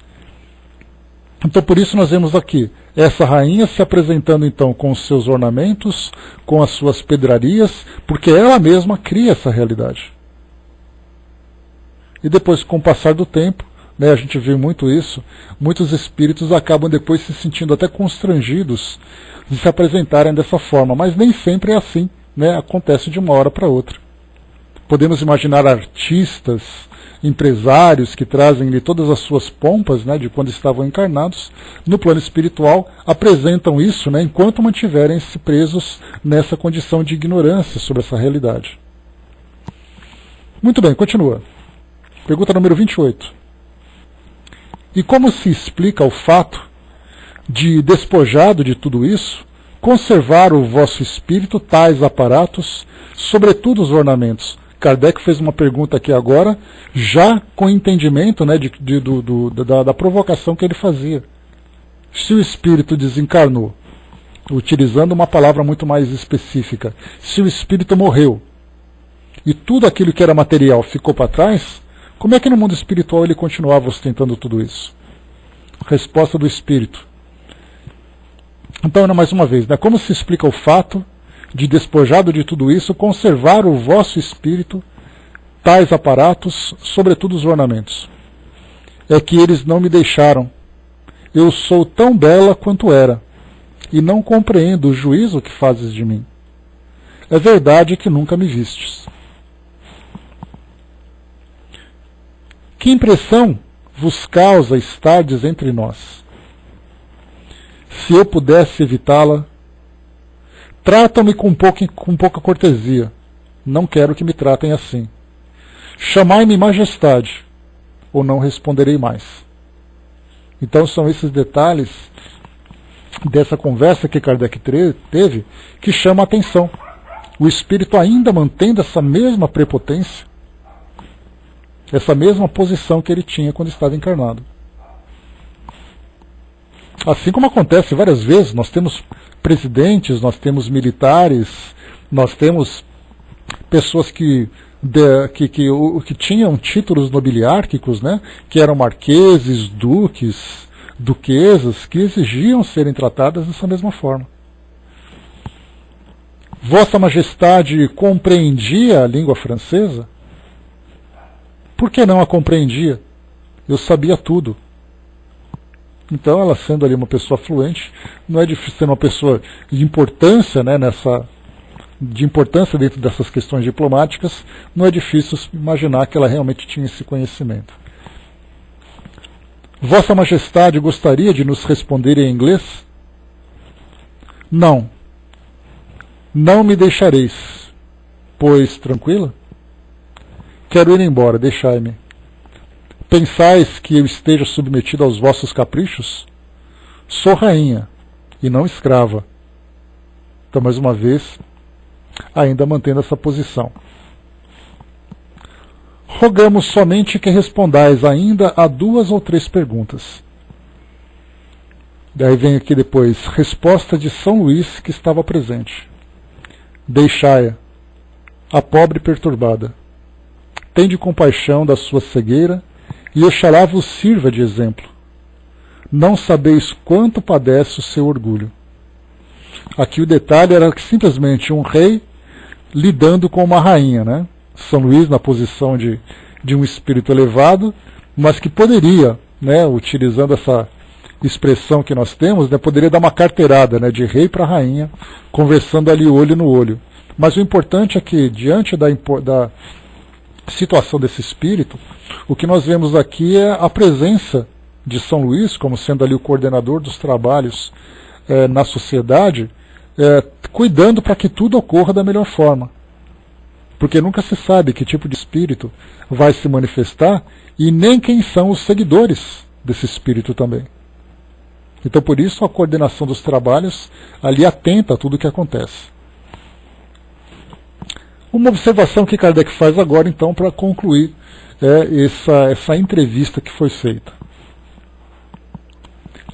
Então por isso nós vemos aqui essa rainha se apresentando então com os seus ornamentos, com as suas pedrarias, porque ela mesma cria essa realidade. E depois, com o passar do tempo, a gente vê muito isso, muitos espíritos acabam depois se sentindo até constrangidos de se apresentarem dessa forma, mas nem sempre é assim, acontece de uma hora para outra. Podemos imaginar artistas, empresários que trazem-lhe todas as suas pompas de quando estavam encarnados, no plano espiritual apresentam isso enquanto mantiverem-se presos nessa condição de ignorância sobre essa realidade. Muito bem, continua. Pergunta número 28. E como se explica o fato de, despojado de tudo isso, conservar o vosso espírito tais aparatos, sobretudo os ornamentos? Kardec fez uma pergunta aqui agora, já com entendimento da provocação que ele fazia. Se o espírito desencarnou, utilizando uma palavra muito mais específica, se o espírito morreu, e tudo aquilo que era material ficou para trás, como é que no mundo espiritual ele continuava ostentando tudo isso? Resposta do espírito. Então, mais uma vez, como se explica o fato de, despojado de tudo isso, conservar o vosso espírito tais aparatos, sobretudo os ornamentos? É que eles não me deixaram. Eu sou tão bela quanto era, e não compreendo o juízo que fazes de mim. É verdade que nunca me vistes. Que impressão vos causa estardes entre nós? Se eu pudesse evitá-la, tratam-me com pouca cortesia. Não quero que me tratem assim. Chamai-me majestade, ou não responderei mais. Então são esses detalhes dessa conversa que Kardec teve que chama a atenção. O espírito ainda mantendo essa mesma prepotência, essa mesma posição que ele tinha quando estava encarnado. Assim como acontece várias vezes, nós temos presidentes, nós temos militares, nós temos pessoas que tinham títulos nobiliárquicos, que eram marqueses, duques, duquesas, que exigiam serem tratadas dessa mesma forma. Vossa Majestade compreendia a língua francesa? Por que não a compreendia? Eu sabia tudo. Então, ela sendo ali uma pessoa fluente, não é difícil ser uma pessoa de importância, de importância dentro dessas questões diplomáticas, não é difícil imaginar que ela realmente tinha esse conhecimento. Vossa Majestade gostaria de nos responder em inglês? Não. Não me deixareis. Pois, tranquila? Quero ir embora, deixai-me. Pensais que eu esteja submetido aos vossos caprichos? Sou rainha, e não escrava. Então, mais uma vez, ainda mantendo essa posição. Rogamos somente que respondais ainda a 2 ou 3 perguntas. Daí vem aqui depois, resposta de São Luís, que estava presente. Deixai-a, a pobre perturbada. Tende compaixão da sua cegueira, e Oxalá vos sirva de exemplo. Não sabeis quanto padece o seu orgulho. Aqui o detalhe era que simplesmente um rei lidando com uma rainha, São Luís na posição de um espírito elevado, mas que poderia, utilizando essa expressão que nós temos, poderia dar uma carteirada, de rei para rainha, conversando ali olho no olho. Mas o importante é que, diante situação desse espírito, o que nós vemos aqui é a presença de São Luís, como sendo ali o coordenador dos trabalhos na sociedade, cuidando para que tudo ocorra da melhor forma. Porque nunca se sabe que tipo de espírito vai se manifestar e nem quem são os seguidores desse espírito também. Então, por isso, a coordenação dos trabalhos ali atenta a tudo o que acontece. Uma observação que Kardec faz agora, então, para concluir essa entrevista que foi feita.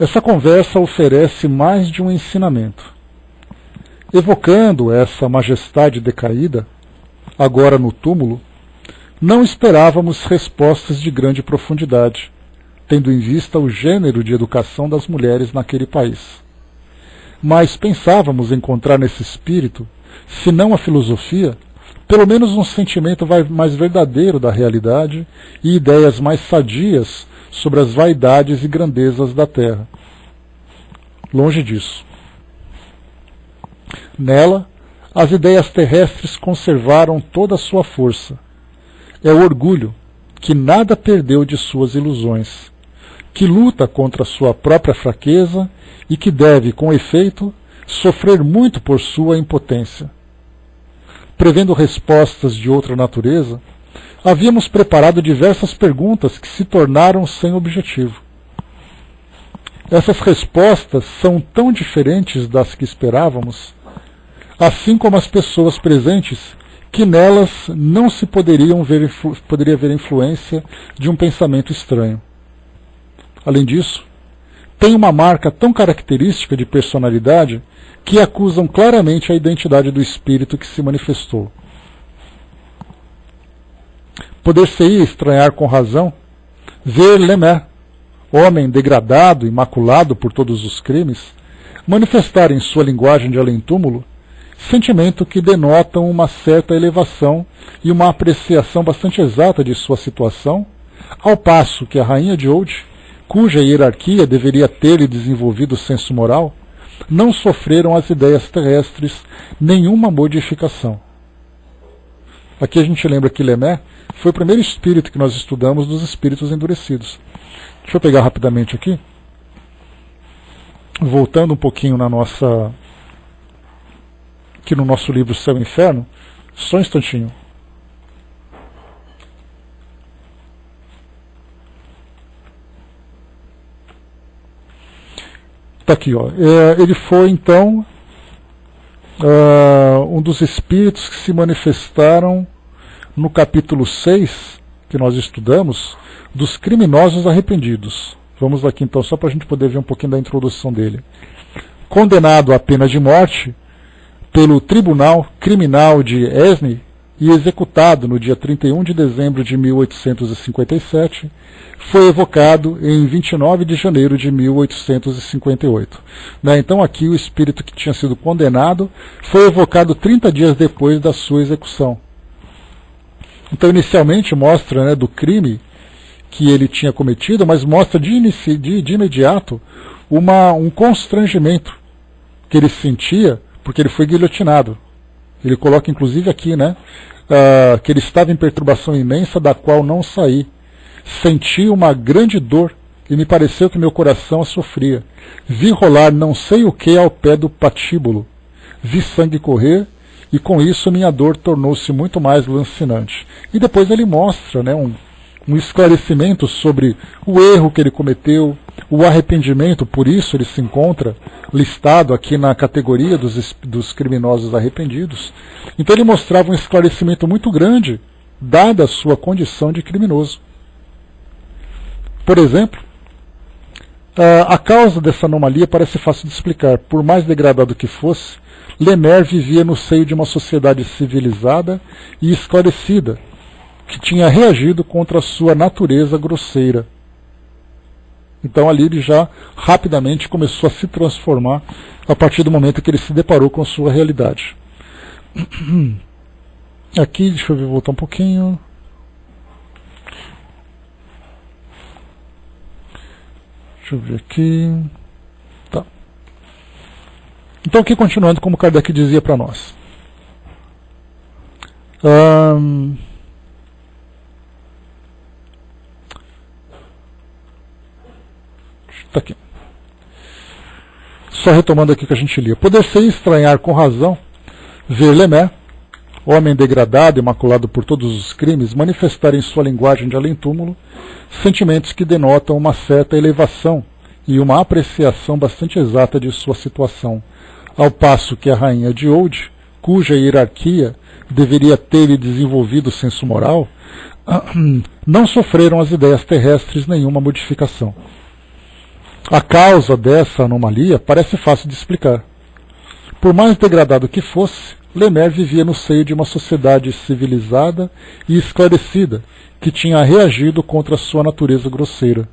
Essa conversa oferece mais de um ensinamento. Evocando essa majestade decaída, agora no túmulo, não esperávamos respostas de grande profundidade, tendo em vista o gênero de educação das mulheres naquele país. Mas pensávamos encontrar nesse espírito, se não a filosofia, pelo menos um sentimento mais verdadeiro da realidade e ideias mais sadias sobre as vaidades e grandezas da terra. Longe disso. Nela, as ideias terrestres conservaram toda a sua força. É o orgulho, que nada perdeu de suas ilusões, que luta contra sua própria fraqueza e que deve, com efeito, sofrer muito por sua impotência. Prevendo respostas de outra natureza, havíamos preparado diversas perguntas que se tornaram sem objetivo. Essas respostas são tão diferentes das que esperávamos, assim como as pessoas presentes, que nelas não se poderia haver influência de um pensamento estranho. Além disso, tem uma marca tão característica de personalidade que acusam claramente a identidade do espírito que se manifestou. Poder-se-ia estranhar com razão ver Lemaire, homem degradado e maculado por todos os crimes, manifestar em sua linguagem de além-túmulo sentimento que denotam uma certa elevação e uma apreciação bastante exata de sua situação, ao passo que a rainha de Oude, cuja hierarquia deveria ter-lhe desenvolvido o senso moral, não sofreram as ideias terrestres nenhuma modificação. Aqui a gente lembra que Lemaire foi o primeiro espírito que nós estudamos dos espíritos endurecidos. Deixa eu pegar rapidamente aqui. Voltando um pouquinho aqui no nosso livro Céu e Inferno, só um instantinho. Está aqui, ó. Ele foi, então, um dos espíritos que se manifestaram no capítulo 6, que nós estudamos, dos criminosos arrependidos. Vamos aqui, então, só para a gente poder ver um pouquinho da introdução dele. Condenado à pena de morte pelo Tribunal Criminal de Esne e executado no dia 31 de dezembro de 1857, foi evocado em 29 de janeiro de 1858. Então aqui o espírito que tinha sido condenado foi evocado 30 dias depois da sua execução. Então inicialmente mostra do crime que ele tinha cometido, mas mostra de imediato um constrangimento que ele sentia porque ele foi guilhotinado. Ele coloca inclusive aqui, que ele estava em perturbação imensa da qual não saí. Senti uma grande dor e me pareceu que meu coração a sofria. Vi rolar não sei o que ao pé do patíbulo. Vi sangue correr e com isso minha dor tornou-se muito mais lancinante. E depois ele mostra um esclarecimento sobre o erro que ele cometeu, o arrependimento, por isso ele se encontra listado aqui na categoria dos criminosos arrependidos. Então ele mostrava um esclarecimento muito grande, dada a sua condição de criminoso. Por exemplo, a causa dessa anomalia parece fácil de explicar. Por mais degradado que fosse, Lemaire vivia no seio de uma sociedade civilizada e esclarecida, que tinha reagido contra a sua natureza grosseira. Então ali ele já rapidamente começou a se transformar a partir do momento que ele se deparou com a sua realidade. Aqui, deixa eu voltar um pouquinho. Deixa eu ver aqui. Tá. Então aqui continuando como Kardec dizia para nós. Está aqui. Só retomando aqui o que a gente lia. Poder-se estranhar com razão ver Lemer, homem degradado e maculado por todos os crimes, manifestar em sua linguagem de além-túmulo sentimentos que denotam uma certa elevação e uma apreciação bastante exata de sua situação, ao passo que a rainha de Oude, cuja hierarquia deveria ter desenvolvido o senso moral, não sofreram as ideias terrestres nenhuma modificação. A causa dessa anomalia parece fácil de explicar. Por mais degradado que fosse, Lemer vivia no seio de uma sociedade civilizada e esclarecida, que tinha reagido contra sua natureza grosseira.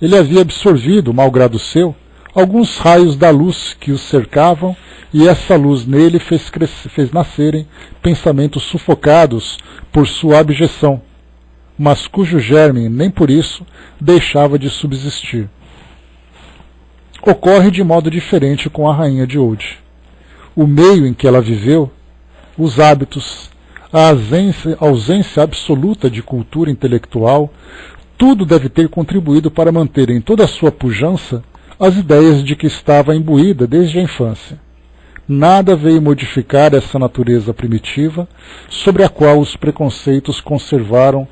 Ele havia absorvido, malgrado seu, alguns raios da luz que os cercavam, e essa luz nele fez nascerem pensamentos sufocados por sua abjeção, mas cujo germe nem por isso deixava de subsistir. Ocorre de modo diferente com a rainha de Oude. O meio em que ela viveu, os hábitos, a ausência absoluta de cultura intelectual, tudo deve ter contribuído para manter em toda a sua pujança as ideias de que estava imbuída desde a infância. Nada veio modificar essa natureza primitiva, sobre a qual os preconceitos conservaram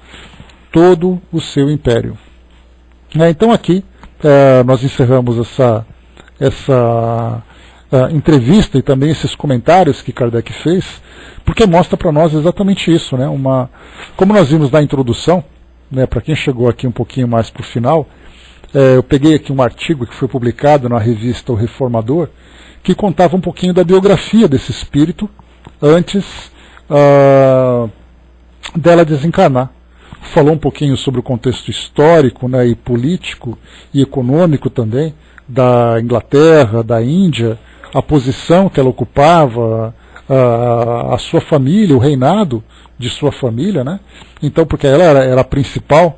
todo o seu império. Então aqui nós encerramos essa entrevista e também esses comentários que Kardec fez, porque mostra para nós exatamente isso, né? Como nós vimos na introdução, né, para quem chegou aqui um pouquinho mais para o final, eu peguei aqui um artigo que foi publicado na revista O Reformador, que contava um pouquinho da biografia desse espírito antes dela desencarnar. Falou um pouquinho sobre o contexto histórico, né, e político e econômico também, da Inglaterra, da Índia, a posição que ela ocupava, a sua família, o reinado de sua família, né? Então, porque ela era a principal,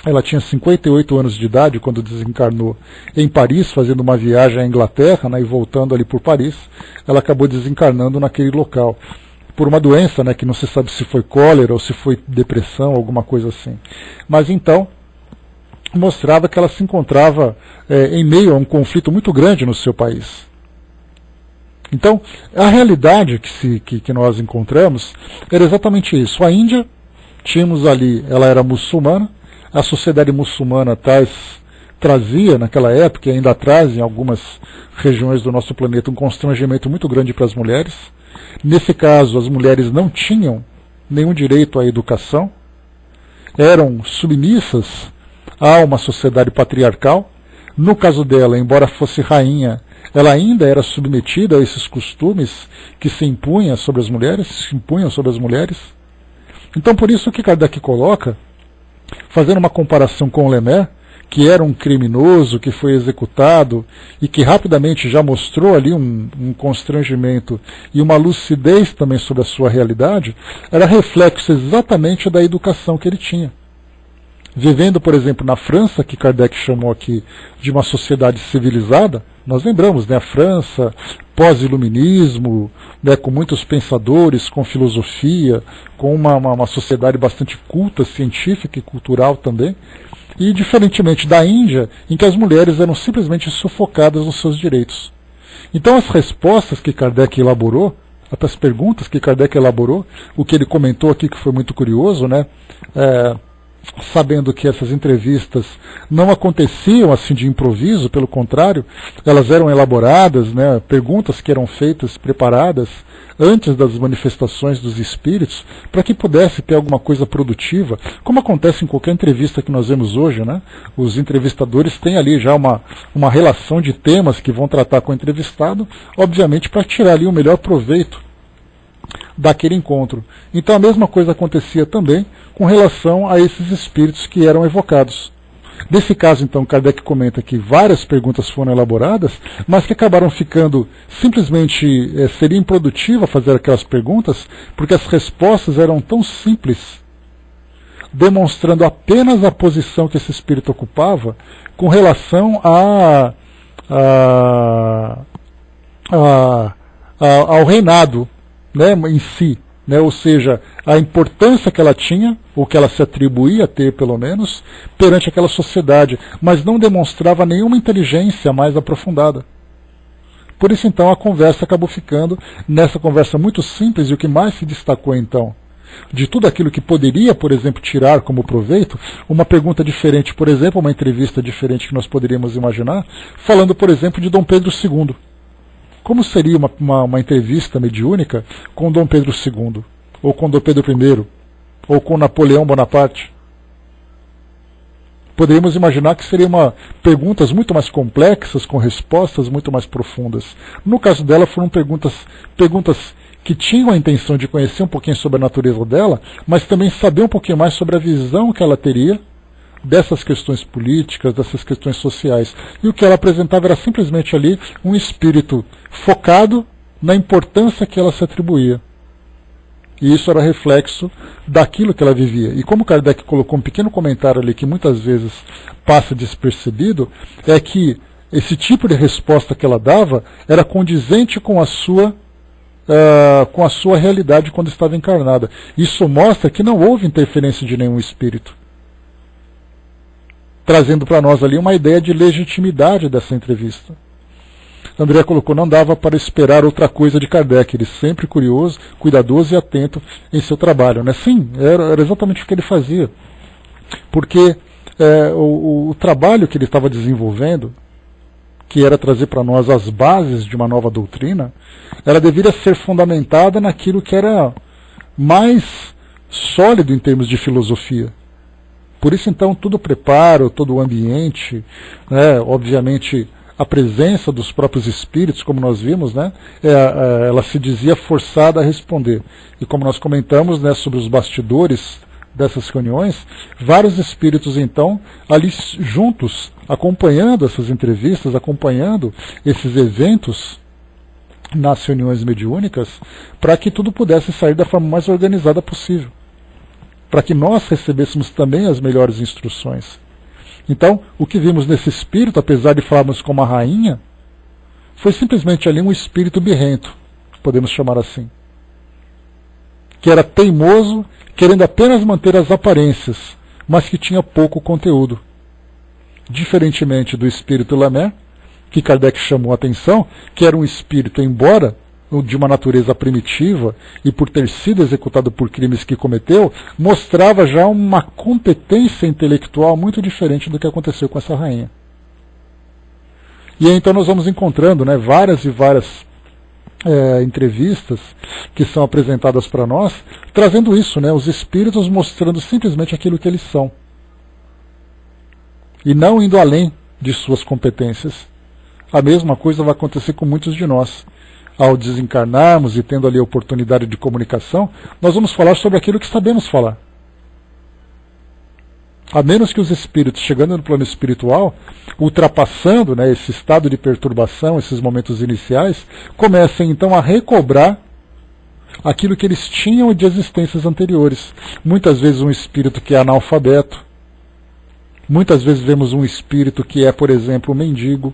ela tinha 58 anos de idade quando desencarnou em Paris, fazendo uma viagem à Inglaterra, né, e voltando ali por Paris, ela acabou desencarnando naquele local, por uma doença, né, que não se sabe se foi cólera ou se foi depressão, alguma coisa assim. Mas então, mostrava que ela se encontrava em meio a um conflito muito grande no seu país. Então, a realidade que nós encontramos era exatamente isso. A Índia, tínhamos ali, ela era muçulmana, a sociedade muçulmana trazia naquela época, e ainda traz em algumas regiões do nosso planeta, um constrangimento muito grande para as mulheres. Nesse caso, as mulheres não tinham nenhum direito à educação, eram submissas a uma sociedade patriarcal. No caso dela, embora fosse rainha, ela ainda era submetida a esses costumes que se impunham sobre as mulheres, Então, por isso que Kardec coloca, fazendo uma comparação com Lemer, que era um criminoso, que foi executado e que rapidamente já mostrou ali um constrangimento e uma lucidez também sobre a sua realidade, era reflexo exatamente da educação que ele tinha. Vivendo, por exemplo, na França, que Kardec chamou aqui de uma sociedade civilizada, nós lembramos, né, a França, pós-iluminismo, né, com muitos pensadores, com filosofia, com uma sociedade bastante culta, científica e cultural também, e diferentemente da Índia, em que as mulheres eram simplesmente sufocadas nos seus direitos. Então as respostas que Kardec elaborou, até as perguntas que Kardec elaborou, o que ele comentou aqui que foi muito curioso, né, sabendo que essas entrevistas não aconteciam assim de improviso, pelo contrário, elas eram elaboradas, né, perguntas que eram feitas, preparadas antes das manifestações dos espíritos, para que pudesse ter alguma coisa produtiva, como acontece em qualquer entrevista que nós vemos hoje, né? Os entrevistadores têm ali já uma relação de temas que vão tratar com o entrevistado, obviamente para tirar ali o melhor proveito daquele encontro. Então a mesma coisa acontecia também com relação a esses espíritos que eram evocados. Nesse caso, então, Kardec comenta que várias perguntas foram elaboradas, mas que acabaram ficando simplesmente, seria improdutiva fazer aquelas perguntas, porque as respostas eram tão simples, demonstrando apenas a posição que esse espírito ocupava com relação ao reinado, né, em si, né, ou seja, a importância que ela tinha ou que ela se atribuía a ter, pelo menos, perante aquela sociedade, mas não demonstrava nenhuma inteligência mais aprofundada. Por isso, então, a conversa acabou ficando nessa conversa muito simples, e o que mais se destacou, então, de tudo aquilo que poderia, por exemplo, tirar como proveito, uma pergunta diferente, por exemplo, uma entrevista diferente que nós poderíamos imaginar, falando, por exemplo, de Dom Pedro II. Como seria uma entrevista mediúnica com Dom Pedro II, ou com Dom Pedro I, ou com Napoleão Bonaparte? Poderíamos imaginar que seriam perguntas muito mais complexas, com respostas muito mais profundas. No caso dela, foram perguntas que tinham a intenção de conhecer um pouquinho sobre a natureza dela, mas também saber um pouquinho mais sobre a visão que ela teria dessas questões políticas, dessas questões sociais. E o que ela apresentava era simplesmente ali um espírito focado na importância que ela se atribuía. E isso era reflexo daquilo que ela vivia. E como Kardec colocou um pequeno comentário ali que muitas vezes passa despercebido, é que esse tipo de resposta que ela dava era condizente com a sua realidade quando estava encarnada. Isso mostra que não houve interferência de nenhum espírito, trazendo para nós ali uma ideia de legitimidade dessa entrevista. André colocou, não dava para esperar outra coisa de Kardec, ele sempre curioso, cuidadoso e atento em seu trabalho. Né? Sim, era exatamente o que ele fazia, porque o trabalho que ele estava desenvolvendo, que era trazer para nós as bases de uma nova doutrina, ela deveria ser fundamentada naquilo que era mais sólido em termos de filosofia. Por isso, então, todo o preparo, todo o ambiente, né, obviamente a presença dos próprios espíritos, como nós vimos, né, ela se dizia forçada a responder. E como nós comentamos, né, sobre os bastidores dessas reuniões, vários espíritos, então, ali juntos, acompanhando essas entrevistas, acompanhando esses eventos nas reuniões mediúnicas, para que tudo pudesse sair da forma mais organizada possível, para que nós recebêssemos também as melhores instruções. Então, o que vimos nesse espírito, apesar de falarmos como a rainha, foi simplesmente ali um espírito birrento, podemos chamar assim, que era teimoso, querendo apenas manter as aparências, mas que tinha pouco conteúdo. Diferentemente do espírito Lamer, que Kardec chamou a atenção, que era um espírito, embora de uma natureza primitiva e por ter sido executado por crimes que cometeu, mostrava já uma competência intelectual muito diferente do que aconteceu com essa rainha. E aí, então nós vamos encontrando, né, várias e várias entrevistas que são apresentadas para nós, trazendo isso, né, os espíritos mostrando simplesmente aquilo que eles são, e não indo além de suas competências. A mesma coisa vai acontecer com muitos de nós. Ao desencarnarmos e tendo ali a oportunidade de comunicação, nós vamos falar sobre aquilo que sabemos falar. A menos que os espíritos, chegando no plano espiritual, ultrapassando, né, esse estado de perturbação, esses momentos iniciais, comecem então a recobrar aquilo que eles tinham de existências anteriores. Muitas vezes um espírito que é analfabeto, muitas vezes vemos um espírito que é, por exemplo, um mendigo,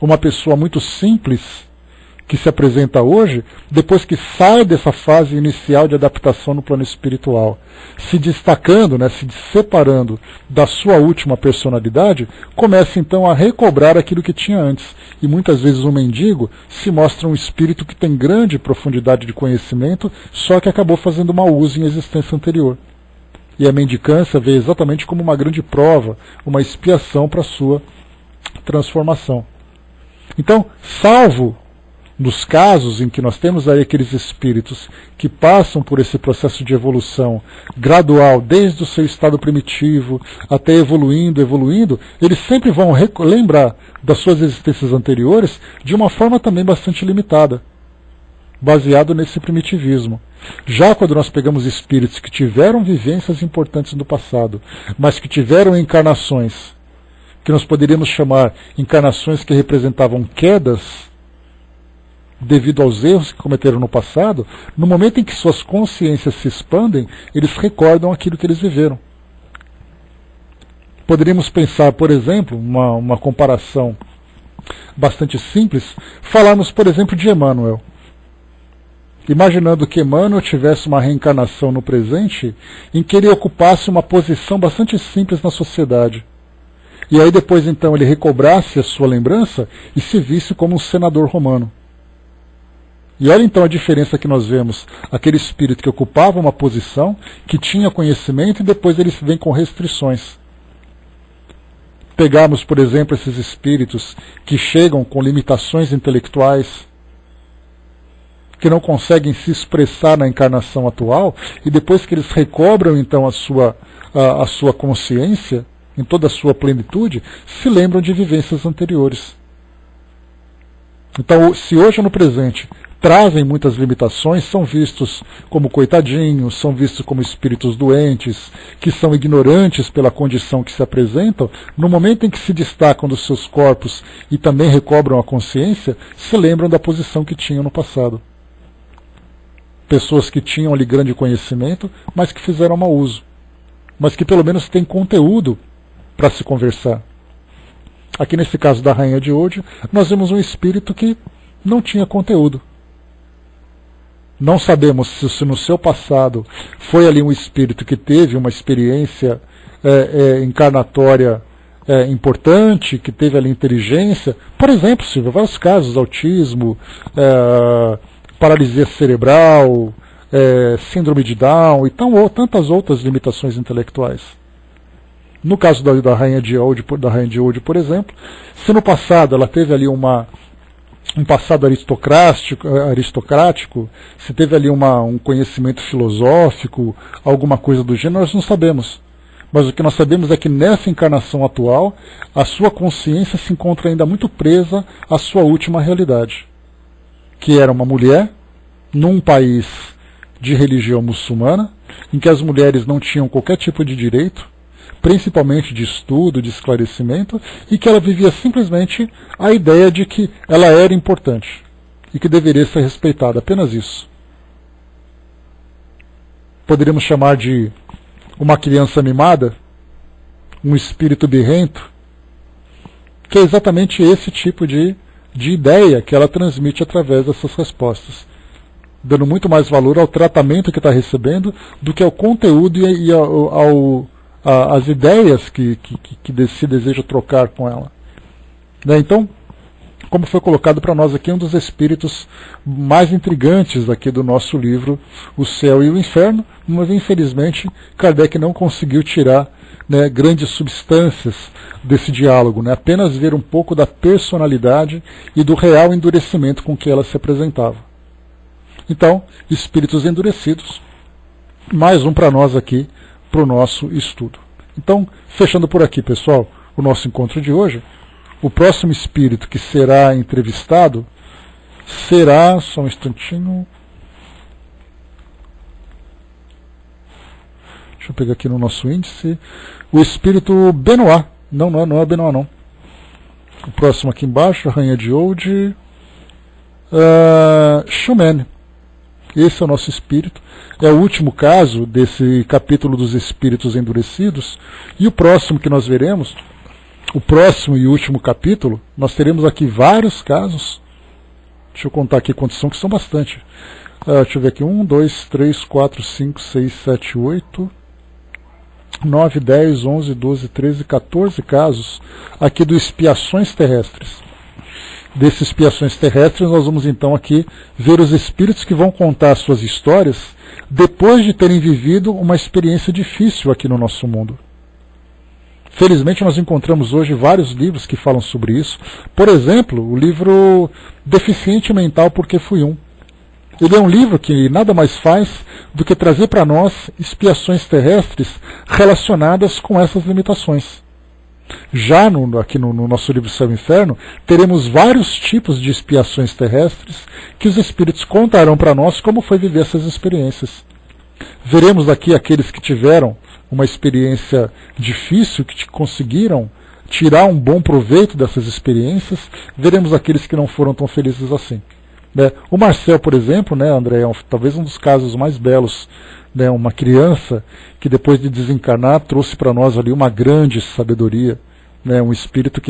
uma pessoa muito simples, que se apresenta hoje, depois que sai dessa fase inicial de adaptação no plano espiritual, se destacando, né, se separando da sua última personalidade, começa então a recobrar aquilo que tinha antes. E muitas vezes um mendigo se mostra um espírito que tem grande profundidade de conhecimento, só que acabou fazendo mau uso em existência anterior. E a mendicância veio exatamente como uma grande prova, uma expiação para a sua transformação. Então, salvo nos casos em que nós temos aí aqueles espíritos que passam por esse processo de evolução gradual, desde o seu estado primitivo até evoluindo, eles sempre vão lembrar das suas existências anteriores de uma forma também bastante limitada, baseado nesse primitivismo. Já quando nós pegamos espíritos que tiveram vivências importantes no passado, mas que tiveram encarnações, que nós poderíamos chamar encarnações que representavam quedas, devido aos erros que cometeram no passado, no momento em que suas consciências se expandem, eles recordam aquilo que eles viveram. Poderíamos pensar, por exemplo, uma comparação bastante simples, falarmos, por exemplo, de Emmanuel. imaginando que Emmanuel tivesse uma reencarnação no presente em que ele ocupasse uma posição bastante simples na sociedade. E aí depois então ele recobrasse a sua lembrança e se visse como um senador romano. E olha então a diferença que nós vemos. Aquele espírito que ocupava uma posição, que tinha conhecimento, e depois ele vem com restrições. Pegarmos, por exemplo, esses espíritos que chegam com limitações intelectuais, que não conseguem se expressar na encarnação atual, e depois que eles recobram então a sua consciência, em toda a sua plenitude, se lembram de vivências anteriores. Então, se hoje no presente trazem muitas limitações, são vistos como coitadinhos, são vistos como espíritos doentes, que são ignorantes pela condição que se apresentam, no momento em que se destacam dos seus corpos e também recobram a consciência, se lembram da posição que tinham no passado. Pessoas que tinham ali grande conhecimento, mas que fizeram mau uso, mas que pelo menos têm conteúdo para se conversar. Aqui nesse caso da Rainha de Oude, nós vemos um espírito que não tinha conteúdo. Não sabemos se no seu passado foi ali um espírito que teve uma experiência encarnatória importante, que teve ali inteligência. Por exemplo, Silvia, vários casos, autismo, paralisia cerebral, síndrome de Down e tantas outras limitações intelectuais. No caso da Rainha de Oude, por exemplo, se no passado ela teve ali um passado aristocrático, se teve ali um conhecimento filosófico, alguma coisa do gênero, nós não sabemos. Mas o que nós sabemos é que nessa encarnação atual, a sua consciência se encontra ainda muito presa à sua última realidade, que era uma mulher num país de religião muçulmana, em que as mulheres não tinham qualquer tipo de direito, principalmente de estudo, de esclarecimento, e que ela vivia simplesmente a ideia de que ela era importante e que deveria ser respeitada, apenas isso. Poderíamos chamar de uma criança mimada, um espírito birrento, que é exatamente esse tipo de ideia que ela transmite através dessas respostas, dando muito mais valor ao tratamento que está recebendo do que ao conteúdo e as ideias que se deseja trocar com ela. Então, como foi colocado para nós aqui, um dos espíritos mais intrigantes aqui do nosso livro, O Céu e o Inferno, mas infelizmente Kardec não conseguiu tirar grandes substâncias desse diálogo, apenas ver um pouco da personalidade e do real endurecimento com que ela se apresentava. Então, espíritos endurecidos, mais um para nós aqui, para o nosso estudo. Então, fechando por aqui, pessoal, o nosso encontro de hoje, o próximo espírito que será entrevistado será, só um instantinho, deixa eu pegar aqui no nosso índice, o espírito Benoit, não é Benoit não, o próximo aqui embaixo, a Rainha de Oude, Schumann. Esse é o nosso espírito. É o último caso desse capítulo dos espíritos endurecidos. E o próximo que nós veremos, o próximo e último capítulo, nós teremos aqui vários casos. Deixa eu contar aqui quantos são, que são bastante. Deixa eu ver aqui. 1, 2, 3, 4, 5, 6, 7, 8, 9, 10, 11, 12, 13, 14 casos aqui do Expiações Terrestres. Desses expiações terrestres, nós vamos então aqui ver os espíritos que vão contar suas histórias depois de terem vivido uma experiência difícil aqui no nosso mundo. Felizmente nós encontramos hoje vários livros que falam sobre isso. Por exemplo, o livro Deficiente Mental Porque Fui Um. Ele é um livro que nada mais faz do que trazer para nós expiações terrestres relacionadas com essas limitações. Já aqui no nosso livro Céu e Inferno, teremos vários tipos de expiações terrestres que os espíritos contarão para nós como foi viver essas experiências. Veremos aqui aqueles que tiveram uma experiência difícil, que conseguiram tirar um bom proveito dessas experiências. Veremos aqueles que não foram tão felizes assim. O Marcel, por exemplo, André, é talvez um dos casos mais belos. Uma criança que depois de desencarnar trouxe para nós ali uma grande sabedoria, um espírito que